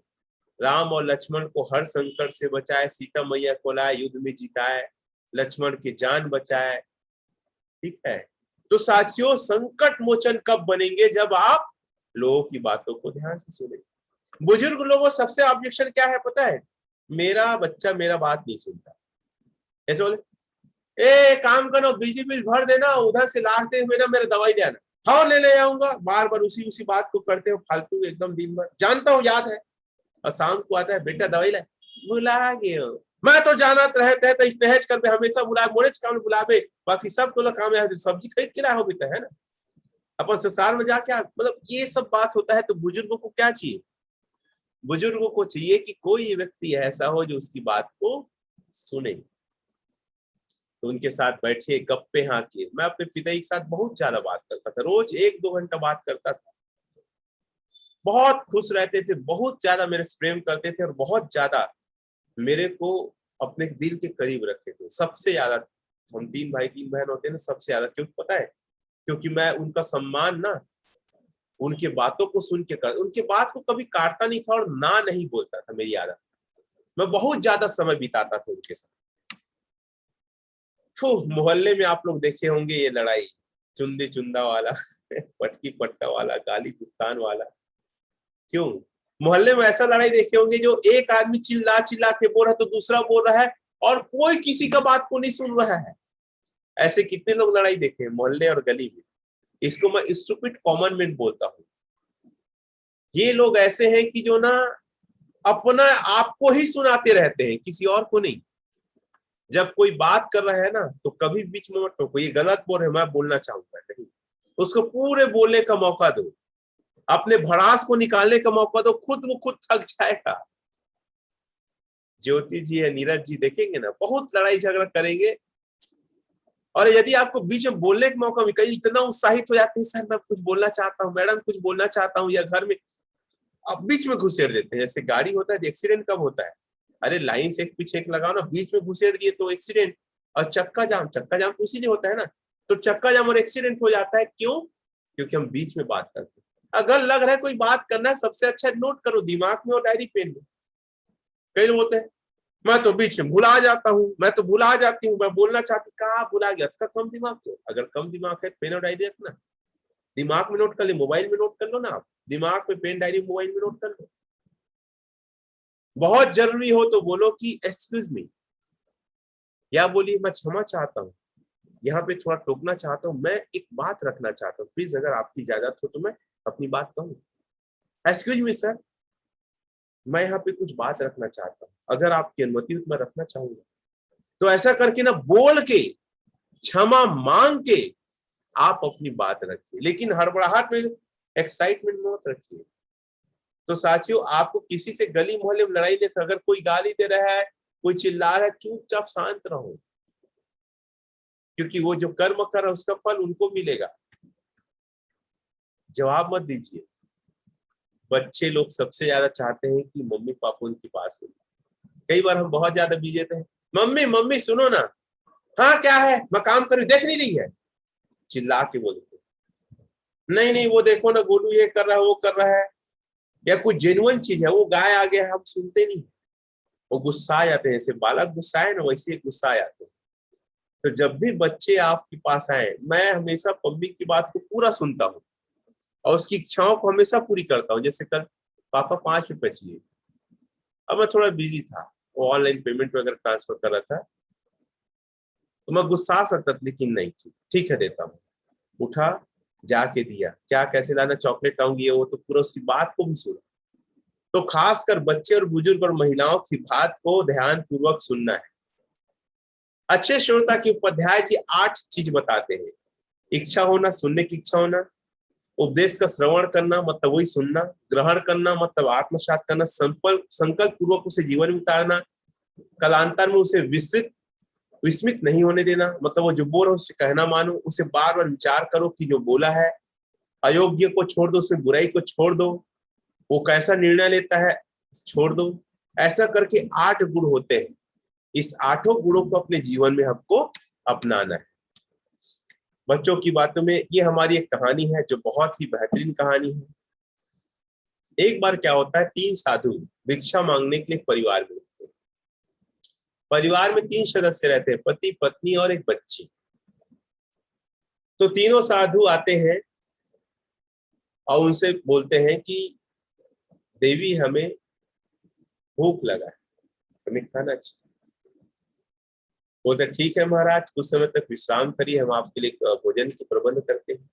राम और लक्ष्मण को हर संकट से बचाए, सीता मैया को लाए, युद्ध में जिताए, लक्ष्मण की जान बचाए। ठीक है, तो साथियों संकट मोचन कब बनेंगे? जब आप लोगों की बातों को ध्यान से सुनेंगे। बुजुर्ग लोगों सबसे ऑब्जेक्शन क्या है पता है? मेरा बच्चा मेरा बात नहीं सुनता। ऐसे बोले, ए काम करो, बिजली बिल भर देना, उधर से लास्ट डे में ना मेरा दवाई ले आना। हाँ ले आऊंगा, बार बार उसी बात को करते हो फालतू एकदम दिन भर। जानता हूँ याद है, और शाम को आता है, बेटा दवाई लाए, भुला गए हो। मैं तो जाना रहते तो स्नेहज कर हमेशा बुलाए, मोरेज काम बुलावे, बाकी सब तो काम है, सब्जी खरीद के लाए हो बेटा, है ना, अपन ससुराल में जाके, मतलब ये सब बात होता है। तो बुजुर्गों को क्या चाहिए? बुजुर्गों को चाहिए कि कोई व्यक्ति ऐसा हो जो उसकी बात को सुने। तो उनके साथ बैठिए, गप्पे हाँकिए। मैं अपने पिता के साथ बहुत ज्यादा बात करता था, रोज 1-2 घंटा बात करता था। बहुत खुश रहते थे, बहुत ज्यादा मेरे से प्रेम करते थे, और बहुत ज्यादा मेरे को अपने दिल के करीब रखते थे। सबसे ज्यादा हम 3 भाई 3 बहन होते हैं ना, सबसे ज्यादा क्यों पता है? क्योंकि मैं उनका सम्मान ना उनके बातों को सुन के कर, उनके बात को कभी काटता नहीं था और ना नहीं बोलता था। मेरी आदत, मैं बहुत ज्यादा समय बिताता था उनके साथ। मोहल्ले में आप लोग देखे होंगे ये लड़ाई, चुंदी चुंदा वाला पटकी पट्टा वाला, गाली गुस्तान वाला। क्यों? मोहल्ले में ऐसा लड़ाई देखे होंगे जो एक आदमी चिल्ला चिल्ला के बोल रहा है तो दूसरा बोल रहा है, और कोई किसी का बात को नहीं सुन रहा है। ऐसे कितने लोग लड़ाई देखे मोहल्ले और गली में। इसको मैं स्टूपिड कॉमन मैन बोलता हूँ। ये लोग ऐसे हैं कि जो ना अपना आपको ही सुनाते रहते हैं, किसी और को नहीं। जब कोई बात कर रहा है ना, तो कभी बीच में मत टोको, ये गलत बोल रहे, मैं बोलना चाहूंगा, नहीं, उसको पूरे बोलने का मौका दो, अपने भड़ास को निकालने का मौका दो, खुद वो खुद थक जाएगा। ज्योति जी या नीरज जी देखेंगे ना, बहुत लड़ाई झगड़ा करेंगे, और यदि आपको बीच में बोलने का मौका मिले, कई इतना उत्साहित हो जाते हैं, सर मैं कुछ बोलना चाहता हूँ, मैडम कुछ बोलना चाहता हूँ, या घर में अब बीच में घुसेड़ देते हैं। जैसे गाड़ी होता है, एक्सीडेंट कब होता है? अरे लाइन से एक पीछे एक लगाओ ना, बीच में घुसेड़ दिए तो एक्सीडेंट। और चक्का जाम तो इसीलिए होता है ना। तो चक्का जाम और एक्सीडेंट हो जाता है, क्यों? क्योंकि हम बीच में बात करते हैं। अगर लग रहा है कोई बात करना है, सबसे अच्छा नोट करो दिमाग में और डायरी पेन में। कई लोग होते हैं, मैं तो बीच में भुला जाता हूँ, मैं तो भुला जाती हूँ, मैं बोलना चाहती, कहाँ भुला गया था? कम दिमाग। तो अगर कम दिमाग है, पेन और डायरी रखना, दिमाग में नोट कर ले, मोबाइल में नोट कर लो ना आप, दिमाग में पेन डायरी मोबाइल में नोट कर लो। बहुत जरूरी हो तो बोलो कि एक्सक्यूज मी, या बोलिए मैं क्षमा चाहता हूँ, यहाँ पे थोड़ा टोकना चाहता हूँ, मैं एक बात रखना चाहता हूँ, प्लीज अगर आपकी इजाजत हो तो मैं अपनी बात कहूँ। एक्सक्यूज मी सर, मैं यहाँ पे कुछ बात रखना चाहता हूँ, अगर आपकी अनुमति हो तो मैं रखना चाहूंगा। तो ऐसा करके ना बोल के, क्षमा मांग के आप अपनी बात रखिए, लेकिन हड़बड़ाहट में, एक्साइटमेंट में मत रखिए। तो साथियों, आपको किसी से गली मोहल्ले में लड़ाई नहीं, अगर कोई गाली दे रहा है, कोई चिल्ला रहा है, चुपचाप शांत रहो, क्योंकि वो जो कर्म कर रहा है उसका फल उनको मिलेगा। जवाब मत दीजिए। बच्चे लोग सबसे ज्यादा चाहते हैं कि मम्मी पापा उनके पास हो। कई बार हम बहुत ज्यादा बिजी रहते हैं, मम्मी मम्मी सुनो ना, हाँ क्या है, मैं काम कर रही, देख नहीं रही है, चिल्ला के बोलते, नहीं नहीं वो देखो ना गोलू ये कर रहा है वो कर रहा है, या कोई जेन्युइन चीज है, वो गाय आ गया, हम सुनते नहीं, वो गुस्सा आ जाते हैं, जैसे बालक गुस्सा है ना वैसे गुस्सा आ जाते हैं। तो जब भी बच्चे आपके पास आए, मैं हमेशा मम्मी की बात को पूरा सुनता हूँ और उसकी इच्छाओं को हमेशा पूरी करता हूँ। जैसे कल पापा 5 रुपए चाहिए, अब मैं थोड़ा बिजी था, वो ऑनलाइन पेमेंट वगैरह ट्रांसफर कर रहा था, तो मैं गुस्सा सकता था, लेकिन नहीं, ठीक है देता हूँ। उठा, जाके दिया, क्या कैसे लाना, चॉकलेट लाऊंगी, वो तो पूरा उसकी बात को भी सुना। तो खासकर बच्चे और बुजुर्ग और महिलाओं की बात को ध्यान पूर्वक सुनना है। अच्छे श्रोता की उपाध्याय जी 8 चीज बताते हैं। इच्छा होना, सुनने की इच्छा होना, उपदेश का श्रवण करना मतलब वही सुनना, ग्रहण करना मतलब आत्मसात करना, संकल्प पूर्वक उसे जीवन में उतारना, कालांतर में उसे विस्मित नहीं होने देना, मतलब वो जो बोल रहा है उसे कहना मानो, उसे बार बार विचार करो कि जो बोला है, अयोग्य को छोड़ दो, उसमें बुराई को छोड़ दो, वो कैसा निर्णय लेता है छोड़ दो। ऐसा करके 8 गुण होते हैं। इस 8 गुणों को अपने जीवन में हमको अपनाना है। बच्चों की बातों में ये हमारी एक कहानी है जो बहुत ही बेहतरीन कहानी है। एक बार क्या होता है, 3 साधु भिक्षा मांगने के लिए परिवार में रहते हैं। परिवार में 3 सदस्य रहते हैं, पति पत्नी और एक बच्ची। तो तीनों साधु आते हैं और उनसे बोलते हैं कि देवी हमें भूख लगा है, हमें खाना चाहिए। बोलते ठीक है महाराज, कुछ समय तक विश्राम करिए, हम आपके लिए भोजन की प्रबंध करते हैं।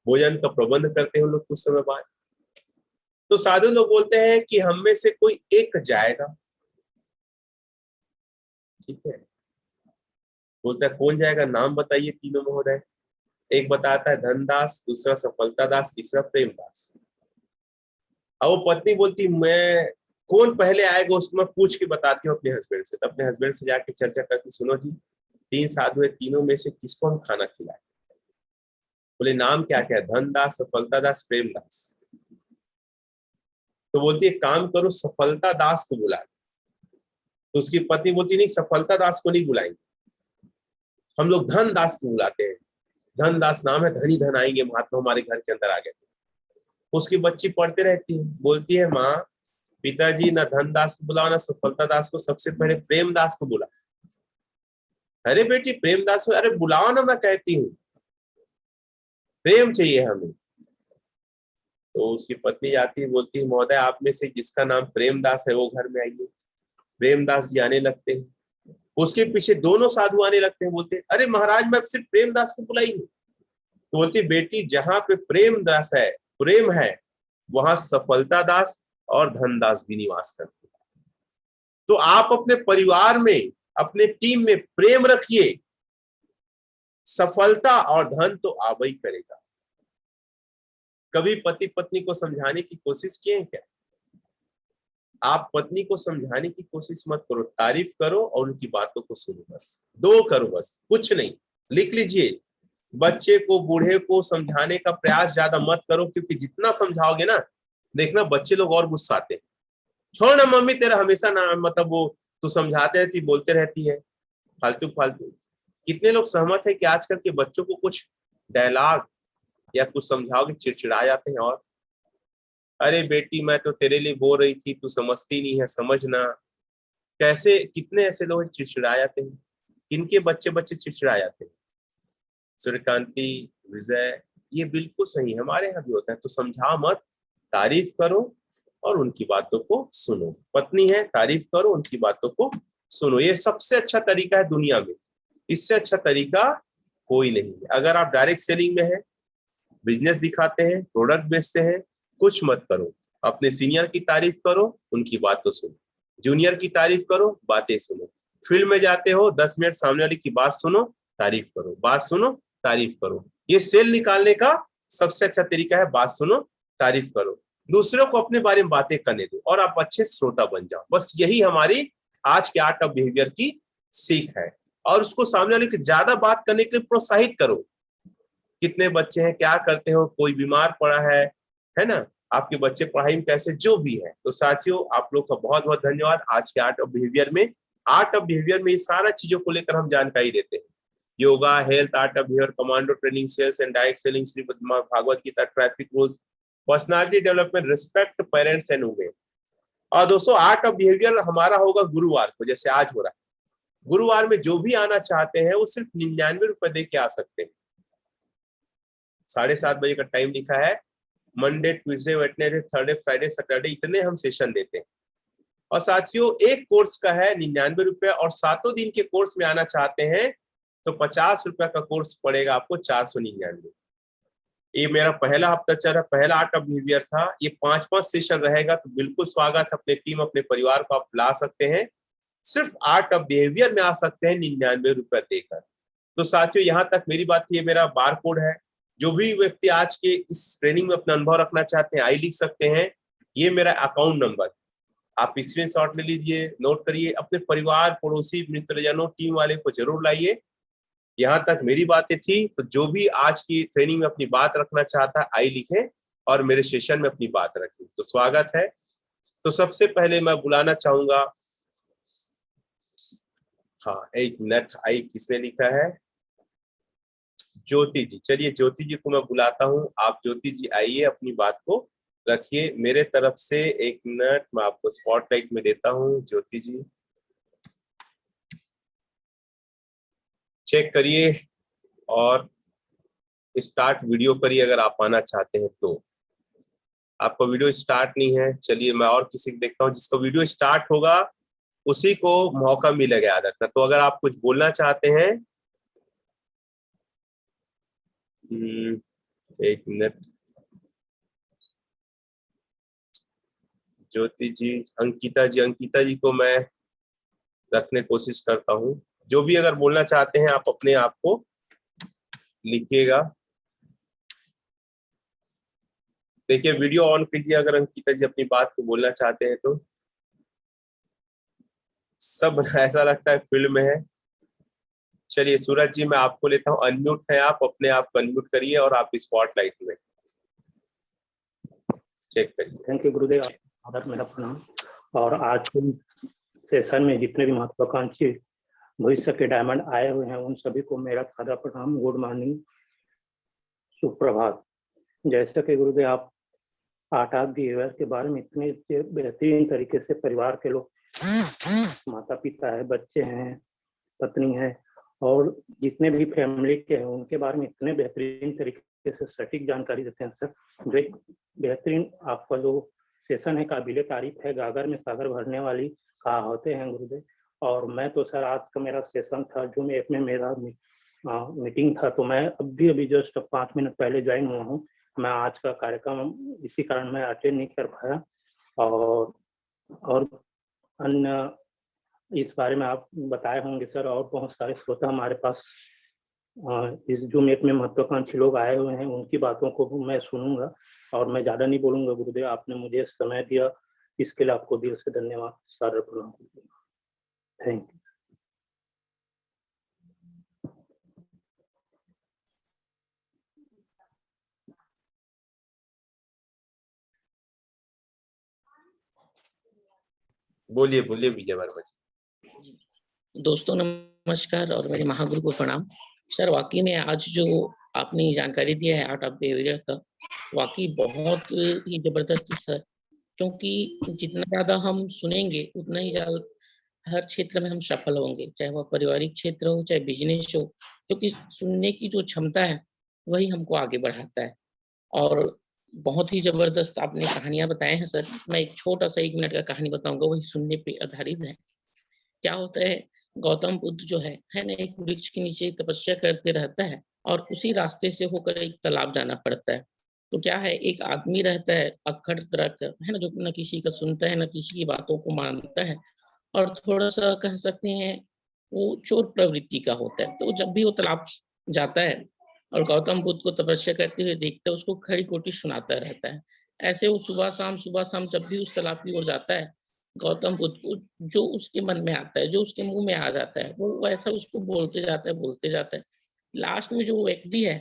भोजन का प्रबंध करते हैं लोग कुछ समय बाद। तो साधु लोग बोलते हैं कि हम में से कोई एक जाएगा। ठीक है, बोलता है कौन जाएगा, नाम बताइए तीनों महोदय। एक बताता है धनदास, दूसरा सफलता दास, तीसरा प्रेमदास। अब वो पत्नी बोलती मैं, कौन पहले आएगा उसको मैं पूछ के बताती हूँ अपने हस्बैंड से। तो अपने हस्बैंड से जाके चर्चा करती, सुनो जी 3 साधु है, तीनों में से किसको हम खाना खिलाए। बोले नाम क्या क्या है, धनदास, सफलता दास, प्रेमदास। तो बोलती है काम करो, सफलता दास को बुला। तो उसकी पत्नी बोलती नहीं, सफलता दास को नहीं बुलाएंगे, हम लोग धन दास को बुलाते हैं, धन दास नाम है, धनी धन आएंगे महात्मा हमारे घर के अंदर आ गए। उसकी बच्ची पढ़ते रहती है, बोलती है माँ पिताजी ना धनदास को बुलाओ ना सफलता दास को, सबसे पहले प्रेमदास को बुला। अरे बेटी प्रेमदास को अरे बुलाओ ना, मैं कहती हूँ प्रेम चाहिए हमें। तो उसकी पत्नी जाती है, बोलती है महोदय आप में से जिसका नाम प्रेमदास है वो घर में आइए। प्रेमदास जी आने लगते हैं, उसके पीछे दोनों साधु आने लगते हैं, बोलते हैं अरे महाराज मैं सिर्फ प्रेमदास को बुलाई हूँ। तो बोलती बेटी जहां पे प्रेमदास है, प्रेम है, वहां सफलता दास और धनदास भी निवास करते हैं। तो आप अपने परिवार में, अपने टीम में प्रेम रखिए, सफलता और धन तो आवा ही करेगा। कभी पति पत्नी को समझाने की कोशिश किए हैं क्या? आप पत्नी को समझाने की कोशिश मत करो, तारीफ करो और उनकी बातों को सुनो, बस 2 करो, बस कुछ नहीं। लिख लीजिए, बच्चे को बूढ़े को समझाने का प्रयास ज्यादा मत करो, क्योंकि जितना समझाओगे ना, देखना बच्चे लोग और गुस्सा आते हैं। छोड़ ना मम्मी, तेरा हमेशा ना मतलब वो तू समझाते रहती बोलते रहती है फालतू फालतू। कितने लोग सहमत है कि आजकल के बच्चों को कुछ डायलॉग या कुछ समझाओगे चिड़चिड़ा जाते हैं, और अरे बेटी मैं तो तेरे लिए बोल रही थी, तू समझती नहीं है, समझना। कैसे कितने ऐसे लोग चिड़चिड़ा जाते हैं, किनके बच्चे बच्चे चिड़चिड़ा जाते हैं। सूर्यकांति, विजय, ये बिल्कुल सही है, हमारे यहाँ भी होता है। तो समझा मत, तारीफ करो और उनकी बातों को सुनो। पत्नी है, तारीफ करो, उनकी बातों को सुनो। ये सबसे अच्छा तरीका है दुनिया में, इससे अच्छा तरीका कोई नहीं है। अगर आप डायरेक्ट सेलिंग में है, बिजनेस दिखाते हैं, प्रोडक्ट बेचते हैं, कुछ मत करो, अपने सीनियर की तारीफ करो, उनकी बातों सुनो, जूनियर की तारीफ करो, बातें सुनो। फील्ड में जाते हो, 10 मिनट सामने वाले की बात सुनो, तारीफ करो, बात सुनो, तारीफ करो। ये सेल निकालने का सबसे अच्छा तरीका है, बात सुनो, तारीफ करो। दूसरों को अपने बारे में बातें करने दो और आप अच्छे श्रोता बन जाओ। बस यही हमारी आज के आर्ट ऑफ बिहेवियर की सीख है। और उसको सामने वाले की ज्यादा बात करने के लिए प्रोत्साहित करो। कितने बच्चे हैं, क्या करते हो, कोई बीमार पड़ा है ना, आपके बच्चे पढ़ाई में कैसे, जो भी है। तो साथियों, आप लोग का बहुत बहुत धन्यवाद। आज के आर्ट ऑफ बिहेवियर में ये सारा चीजों को लेकर हम जानकारी देते हैं। Yoga, health, art of behaviour, commando training, sales and direct selling, Shrimad Bhagavad Gita, traffic rules, personality development, respect parents and women. और दोस्तों, आर्ट ऑफ बिहेवियर हमारा होगा गुरुवार को, जैसे आज हो रहा है। गुरुवार में जो भी आना चाहते हैं वो सिर्फ 99 रुपए दे के आ सकते हैं। 7:30 बजे का टाइम लिखा है। Monday, Tuesday, Wednesday, Thursday, Friday, Saturday, इतने हम सेशन देते हैं। और साथियों, एक कोर्स का है 99 रुपए, और 7 दिन के कोर्स में आना चाहते हैं तो 50 रुपए का कोर्स पड़ेगा आपको 499। ये मेरा पहला हफ्ता चल रहा, पहला आर्ट ऑफ बिहेवियर था। ये 5-5 सेशन रहेगा, तो बिल्कुल स्वागत, अपने टीम, अपने परिवार को आप ला सकते हैं। सिर्फ आर्ट ऑफ बिहेवियर में आ सकते हैं 99 रुपए देकर। तो साथियों, यहाँ तक मेरी बात थी। ये मेरा बार कोड है। जो भी व्यक्ति आज के इस ट्रेनिंग में अपना अनुभव रखना चाहते हैं, आई लिख सकते हैं। ये मेरा अकाउंट नंबर, आप स्क्रीनशॉट ले लीजिए, नोट करिए, अपने परिवार, पड़ोसी, मित्रजनों, टीम वाले को जरूर लाइए। यहाँ तक मेरी बातें थी। तो जो भी आज की ट्रेनिंग में अपनी बात रखना चाहता है, आई लिखें और मेरे सेशन में अपनी बात रखें। तो स्वागत है। तो सबसे पहले मैं बुलाना चाहूंगा, हाँ एक मिनट, आई किसने लिखा है, ज्योति जी। चलिए ज्योति जी को मैं बुलाता हूँ। आप ज्योति जी आइए, अपनी बात को रखिए मेरे तरफ से। एक मिनट, मैं आपको स्पॉटलाइट में देता हूँ। ज्योति जी चेक करिए और स्टार्ट वीडियो करिए अगर आप आना चाहते हैं तो। आपका वीडियो स्टार्ट नहीं है, चलिए मैं और किसी को देखता हूँ जिसका वीडियो स्टार्ट होगा उसी को मौका मिलेगा याद रखना। तो अगर आप कुछ बोलना चाहते हैं, एक मिनट, ज्योति जी, अंकिता जी को मैं रखने कोशिश करता हूँ। जो भी अगर बोलना चाहते हैं आप अपने आप को लिखिएगा। देखिए वीडियो ऑन कीजिए अगर अंकिता जी अपनी बात को बोलना चाहते हैं तो। सब ऐसा लगता है फील्ड में है। चलिए सूरज जी, मैं आपको लेता हूँ। अनम्यूट है आप, अपने आप को अनम्यूट करिए और आप स्पॉटलाइट में चेक करिए। थैंक यू गुरुदेव, आदर मेरा प्रणाम। और आज के सेशन में जितने भी महत्वाकांक्षी भविष्य के डायमंड आए हुए हैं उन सभी को मेरा सादा प्रणाम, गुड मॉर्निंग, सुप्रभात। जैसा कि गुरुदेव आप आर्ट ऑफ बिहेवियर के बारे में इतने बेहतरीन तरीके से परिवार के लोग, माता पिता है, बच्चे हैं, पत्नी है और जितने भी फैमिली के हैं उनके बारे में इतने बेहतरीन तरीके से सटीक जानकारी देते हैं सर। जो एक बेहतरीन आपका जो सेशन है काबिले तारीफ है, गागर में सागर भरने वाली कहावतें हैं गुरुदेव। और मैं तो सर आज का मेरा सेशन था, जूम ऐप में मेरा मीटिंग था, तो मैं अभी जस्ट 5 मिनट पहले ज्वाइन हुआ हूँ। मैं आज का कार्यक्रम इसी कारण मैं अटेंड नहीं कर पाया। और अन्य इस बारे में आप बताए होंगे सर, और बहुत सारे श्रोता हमारे पास इस जूम ऐप में महत्वाकांक्षी लोग आए हुए हैं, उनकी बातों को मैं सुनूंगा और मैं ज्यादा नहीं बोलूंगा गुरुदेव। आपने मुझे समय दिया इसके लिए आपको दिल से धन्यवाद, सादर प्रणाम। Thank you. बोलिए बोलिए विजय वर्मा जी। दोस्तों नमस्कार और मेरे महागुरु को प्रणाम। सर वाकई में आज जो आपने जानकारी दिया है आर्ट ऑफ बिहेवियर का, वाकई बहुत ही जबरदस्त सर। क्योंकि जितना ज्यादा हम सुनेंगे उतना ही ज्यादा हर क्षेत्र में हम सफल होंगे, चाहे वह पारिवारिक क्षेत्र हो चाहे बिजनेस हो। क्योंकि सुनने की जो क्षमता है वही हमको आगे बढ़ाता है। और बहुत ही जबरदस्त आपने कहानियां बताए हैं सर। मैं एक छोटा सा 1 मिनट का कहानी बताऊंगा, वही सुनने पे आधारित है। क्या होता है, गौतम बुद्ध जो है ना, एक वृक्ष के नीचे तपस्या करते रहता है और उसी रास्ते से होकर एक तालाब जाना पड़ता है। तो क्या है, एक आदमी रहता है अक्खड़ तरह का, है ना, जो न किसी का सुनता है न किसी की बातों को मानता है और थोड़ा सा कह सकते हैं वो चोर प्रवृत्ति का होता है। तो जब भी वो तालाब जाता है और गौतम बुद्ध को तपस्या करते हुए देखता है, उसको खड़ी खोटी सुनाता रहता है ऐसे वो सुबह शाम जब भी उस तालाब की ओर जाता है, गौतम बुद्ध को जो उसके मन में आता है, जो उसके मुँह में आ जाता है, वो वैसा उसको बोलते जाता है, बोलते जाता है। लास्ट में जो व्यक्ति है,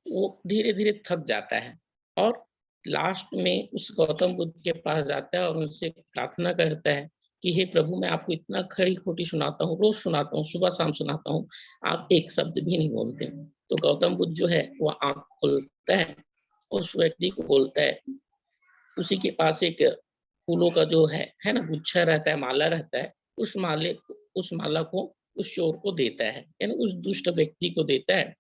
वो धीरे-धीरे थक जाता है और लास्ट में उस गौतम बुद्ध के पास जाता है और उनसे प्रार्थना करता है कि हे प्रभु, मैं आपको इतना खरी-खोटी सुनाता हूँ, रोज़ सुनाता हूँ, सुबह-शाम सुनाता हूँ, आप एक शब्द भी नहीं बोलते। तो गौतम बुद्ध जो है वो आँख खोलता है, उस व्यक्ति को बोलता है, उसी के पास एक फूलों का जो है ना गुच्छा रहता है, माला रहता है, उस माला को उस चोर को देता है, यानी उस दुष्ट व्यक्ति को देता है।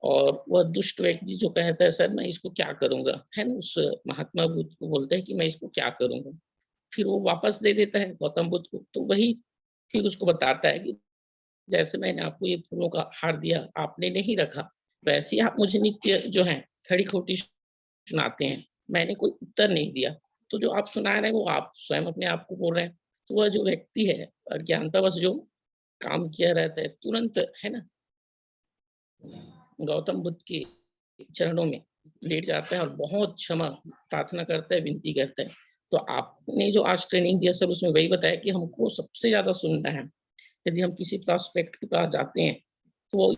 और वह दुष्ट व्यक्ति जो कहता है सर मैं इसको क्या करूँगा? है ना? उस महात्मा बुद्ध को बोलता है कि मैं इसको क्या करूँगा? फिर वो वापस दे देता है गौतम बुद्ध को, तो वही फिर उसको बताता है कि जैसे मैंने आपको ये फूलों का हार दिया, आपने नहीं रखा, वैसे ही आप मुझे नित्य जो है खड़ी-खोटी सुनाते हैं, मैंने कोई उत्तर नहीं दिया। तो जो आप सुना रहे हैं वो आप स्वयं अपने आप को बोल रहे हैं। तो वह जो व्यक्ति है अज्ञानतावश जो काम किया रहता है, तुरंत है ना गौतम बुद्ध के चरणों में लेट जाता है और बहुत क्षमा प्रार्थना करता है, विनती करता है। तो आपने जो आज ट्रेनिंग दिया सर उसमें वही बताया कि हमको सबसे ज़्यादा सुनना है। यदि हम किसी प्रॉस्पेक्ट के पास जाते हैं, तो वो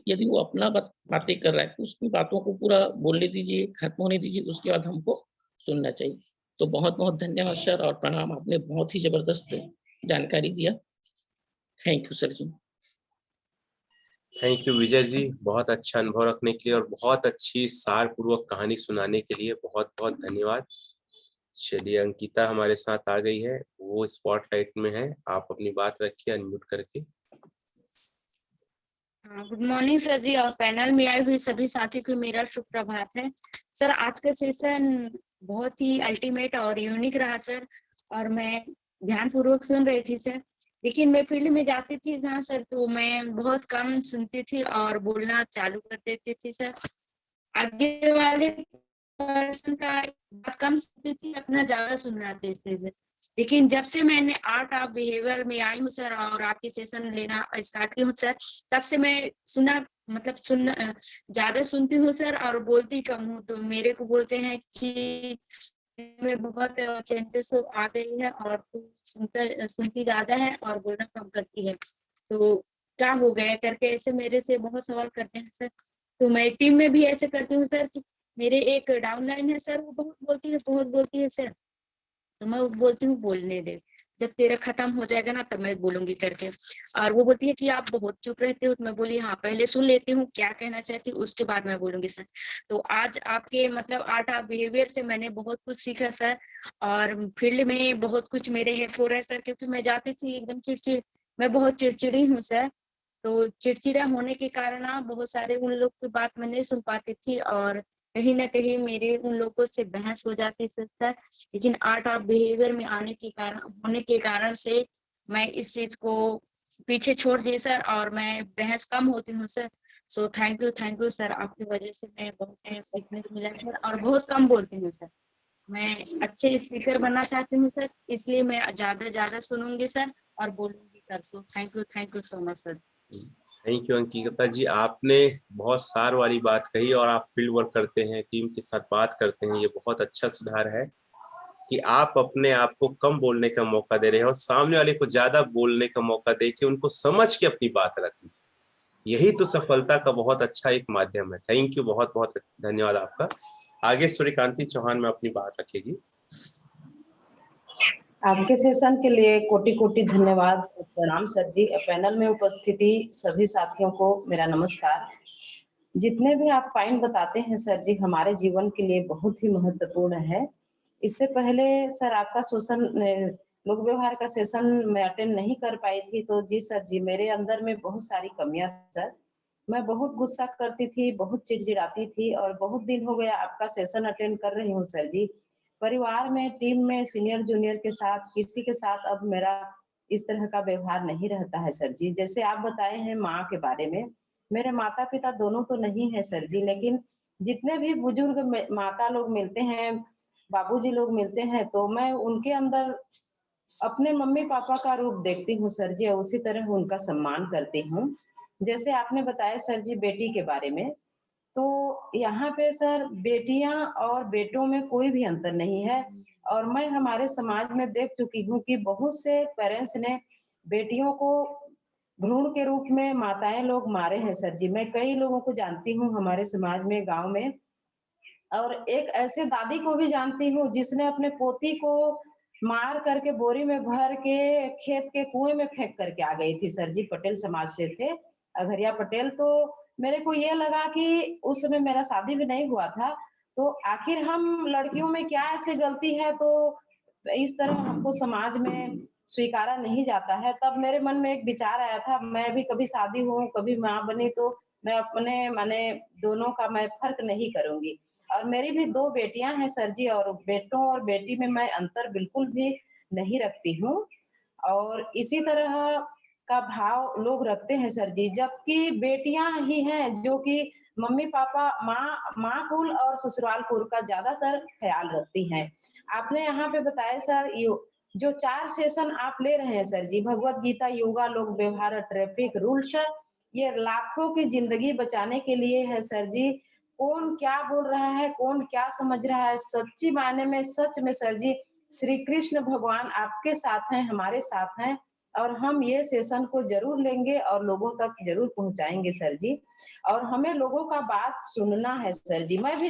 यदि वो अपना बातें कर रहा है, तो उसकी बातों को पूरा बोलने दीजिए, खत्म होने दीजिए, उसके बाद हमको सुनना चाहिए। तो बहुत-बहुत धन्यवाद सर और प्रणाम, आपने बहुत ही ज़बरदस्त जानकारी दिया। Thank you sir ji. Thank you Vijay ji, बहुत अच्छा अनुभव रखने के लिए और बहुत अच्छी सारपूर्वक कहानी सुनाने के लिए बहुत-बहुत धन्यवाद। चलिए अंकिता हमारे साथ आ गई है, वो स्पॉटलाइट में है, आप अपनी बात रखिए अनम्यूट करके। गुड मॉर्निंग सर जी और पैनल में आए हुए सभी साथी को मेरा शुभ प्रभात है। सर आज का सेशन बहुत ही अल्टीमेट और यूनिक रहा सर, और मैं ध्यानपूर्वक सुन रही थी सर। लेकिन मैं फील्ड में जाती थी जहाँ सर, तो मैं बहुत कम सुनती थी और बोलना चालू कर देती थी सर। आगे वाले पर्सन का बात कम सुनती थी, अपना ज्यादा सुनना देते थे। लेकिन जब से मैंने आर्ट ऑफ बिहेवियर में आई हूँ सर और आपके सेशन लेना स्टार्ट की हूँ सर, तब से मैं ज्यादा सुनती हूँ सर और बोलती कम हूँ। तो मेरे को बोलते हैं कि में बहुत चेंजेस आ गई है और तू सुनती ज्यादा है और बोलना कम करती है, तो क्या हो गया करके ऐसे मेरे से बहुत सवाल करते हैं सर। तो मैं टीम में भी ऐसे करती हूँ सर कि मेरे एक डाउनलाइन है सर, वो बहुत बोलती है सर। तो मैं बोलती हूँ बोलने दे, जब तेरा खत्म हो जाएगा ना तब मैं बोलूंगी करके। और वो बोलती है कि आप बहुत चुप रहते हो, तो मैं बोली हाँ पहले सुन लेती हूँ क्या कहना चाहती हूँ, उसके बाद मैं बोलूंगी सर। तो आज आपके मतलब आर्ट ऑफ बिहेवियर से मैंने बहुत कुछ सीखा सर, और फील्ड में बहुत कुछ मेरे हेल्प हो रहा है सर, क्योंकि मैं जाती थी एकदम चिड़चिड़, मैं बहुत चिड़चिड़ी हूँ सर। तो चिड़चिड़ा होने के कारण ना बहुत सारे उन लोग की बात मैं नहीं सुन पाती थी और कहीं ना कहीं मेरे उन लोगों से बहस हो जाती थी सर। लेकिन आर्ट ऑफ बिहेवियर में होने के कारण से मैं इस चीज को पीछे छोड़ दी सर, और मैं बहस कम होती हूँ sir. So thank you sir, आपकी वजह से मैं बहुत सीखने को मिला सर और बहुत कम बोलती हूँ सर। मैं अच्छे स्पीकर बनना चाहती हूँ सर, इसलिए मैं ज्यादा सुनूंगी सर और बोलूंगी sir. So thank you so much sir. Thank you Ankita ji, आपने बहुत सार वाली बात कही और आप फील्ड वर्क करते हैं, टीम के साथ बात करते हैं, ये बहुत अच्छा सुधार है कि आप अपने आप को कम बोलने का मौका दे रहे हैं और सामने वाले को ज्यादा बोलने का मौका दे के उनको समझ के अपनी बात रखनी। यही तो सफलता का बहुत अच्छा एक माध्यम है। थैंक यू, बहुत बहुत धन्यवाद आपका। आगे सूर्यकांति चौहान में अपनी बात रखेगी। आज के सेशन के लिए कोटि कोटि धन्यवाद, प्रणाम सर जी। पैनल में उपस्थिति सभी साथियों को मेरा नमस्कार। जितने भी आप पॉइंट बताते हैं सर जी हमारे जीवन के लिए बहुत ही महत्वपूर्ण है। इससे पहले सर आपका लोक व्यवहार का सेशन मैं अटेंड नहीं कर पाई थी, तो जी सर जी मेरे अंदर में बहुत सारी कमियां सर। मैं बहुत गुस्सा करती थी, बहुत चिड़चिड़ाती थी और बहुत दिन हो गया आपका सेशन अटेंड कर रही हूँ सर जी। परिवार में, टीम में, सीनियर जूनियर के साथ, किसी के साथ अब मेरा इस तरह का व्यवहार नहीं रहता है सर जी। जैसे आप बताए हैं माँ के बारे में, मेरे माता पिता दोनों तो नहीं है सर जी, लेकिन जितने भी बुजुर्ग माता लोग मिलते हैं, बाबूजी लोग मिलते हैं, तो मैं उनके अंदर अपने मम्मी पापा का रूप देखती हूँ सर जी, और उसी तरह उनका सम्मान करती हूँ। जैसे आपने बताया सर जी बेटी के बारे में, तो यहाँ पे सर बेटियां और बेटों में कोई भी अंतर नहीं है, और मैं हमारे समाज में देख चुकी हूँ कि बहुत से पेरेंट्स ने बेटियों को भ्रूण के रूप में माताएं लोग मारे हैं सर जी। मैं कई लोगों को जानती हूँ हमारे समाज में, गांव में, और एक ऐसे दादी को भी जानती हूँ जिसने अपने पोती को मार करके बोरी में भर के खेत के कुएं में फेंक करके आ गई थी सर जी। पटेल समाज से थे, अघरिया पटेल। तो मेरे को ये लगा कि उस समय मेरा शादी भी नहीं हुआ था, तो आखिर हम लड़कियों में क्या ऐसी गलती है तो इस तरह हमको समाज में स्वीकारा नहीं जाता है। तब मेरे मन में एक विचार आया था, मैं भी कभी शादी हूँ कभी माँ बनी तो मैं अपने माने दोनों का मैं फर्क नहीं करूंगी। और मेरी भी 2 बेटियां हैं सर जी, और बेटों और बेटी में मैं अंतर बिल्कुल भी नहीं रखती हूँ, और इसी तरह का भाव लोग रखते हैं सर जी। जबकि बेटियां ही हैं जो कि मम्मी पापा माँ कुल और ससुराल कुल का ज्यादातर ख्याल रखती हैं। आपने यहाँ पे बताया सर, जो 4 सेशन आप ले रहे हैं सर जी, भगवत गीता, योगा, लोक व्यवहार, ट्रैफिक रूल्स, ये लाखों की जिंदगी बचाने के लिए है सर जी। कौन क्या बोल रहा है, कौन क्या समझ रहा है, सच्ची मायने में सच में सर जी श्री कृष्ण भगवान आपके साथ हैं, हमारे साथ हैं, और हम ये सेशन को जरूर लेंगे और लोगों तक जरूर पहुंचाएंगे सर जी। और हमें लोगों का बात सुनना है सर जी। मैं भी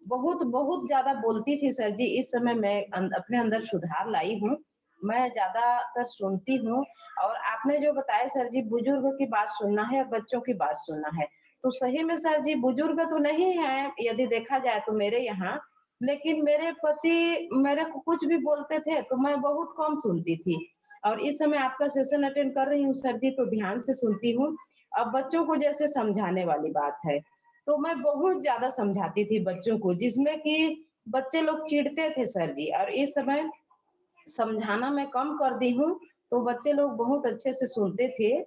बहुत ज्यादा बोलती थी सर जी, इस समय मैं अपने अंदर सुधार लाई हूँ, मैं ज्यादातर सुनती हूँ। और आपने जो बताया सर जी, बुजुर्ग की बात सुनना है, बच्चों की बात सुनना है, तो सही में सर जी बुजुर्ग तो नहीं है यदि देखा जाए तो मेरे यहाँ, लेकिन मेरे पति मेरे को कुछ भी बोलते थे तो मैं बहुत कम सुनती थी। और इस समय आपका सेशन अटेंड कर रही हूँ सर जी, तो ध्यान से सुनती हूँ। अब बच्चों को जैसे समझाने वाली बात है, तो मैं बहुत ज्यादा समझाती थी बच्चों को, जिसमें कि बच्चे लोग चिढ़ते थे सर जी, और इस समय समझाना मैं कम कर दी हूँ, तो बच्चे लोग बहुत अच्छे से सुनते थे।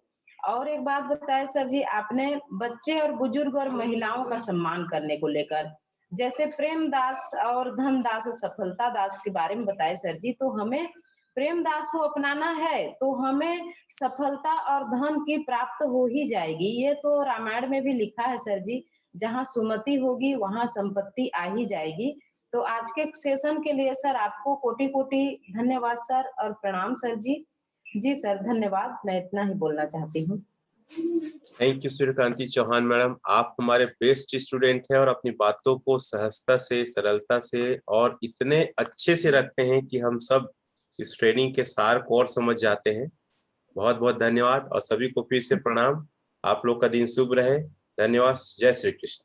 और एक बात बताए सर जी आपने, बच्चे और बुजुर्ग और महिलाओं का सम्मान करने को लेकर, जैसे प्रेम दास और धन दास, सफलता दास के बारे में बताए सर जी, तो हमें प्रेम दास को अपनाना है तो हमें सफलता और धन की प्राप्त हो ही जाएगी। ये तो रामायण में भी लिखा है सर जी, जहाँ सुमति होगी वहां संपत्ति आ ही जाएगी। तो आज के सेशन के लिए सर आपको कोटि कोटि धन्यवाद सर, और प्रणाम सर जी। जी सर धन्यवाद, मैं इतना ही बोलना चाहती हूँ। Thank you Suryakanti Chauhan madam, आप हमारे बेस्ट स्टूडेंट हैं और अपनी बातों को सहजता से, सरलता से और इतने अच्छे से रखते हैं कि हम सब इस ट्रेनिंग के सार को और समझ जाते हैं। बहुत बहुत धन्यवाद, और सभी को फिर से प्रणाम। आप लोग का दिन शुभ रहे। धन्यवाद। जय श्री कृष्ण।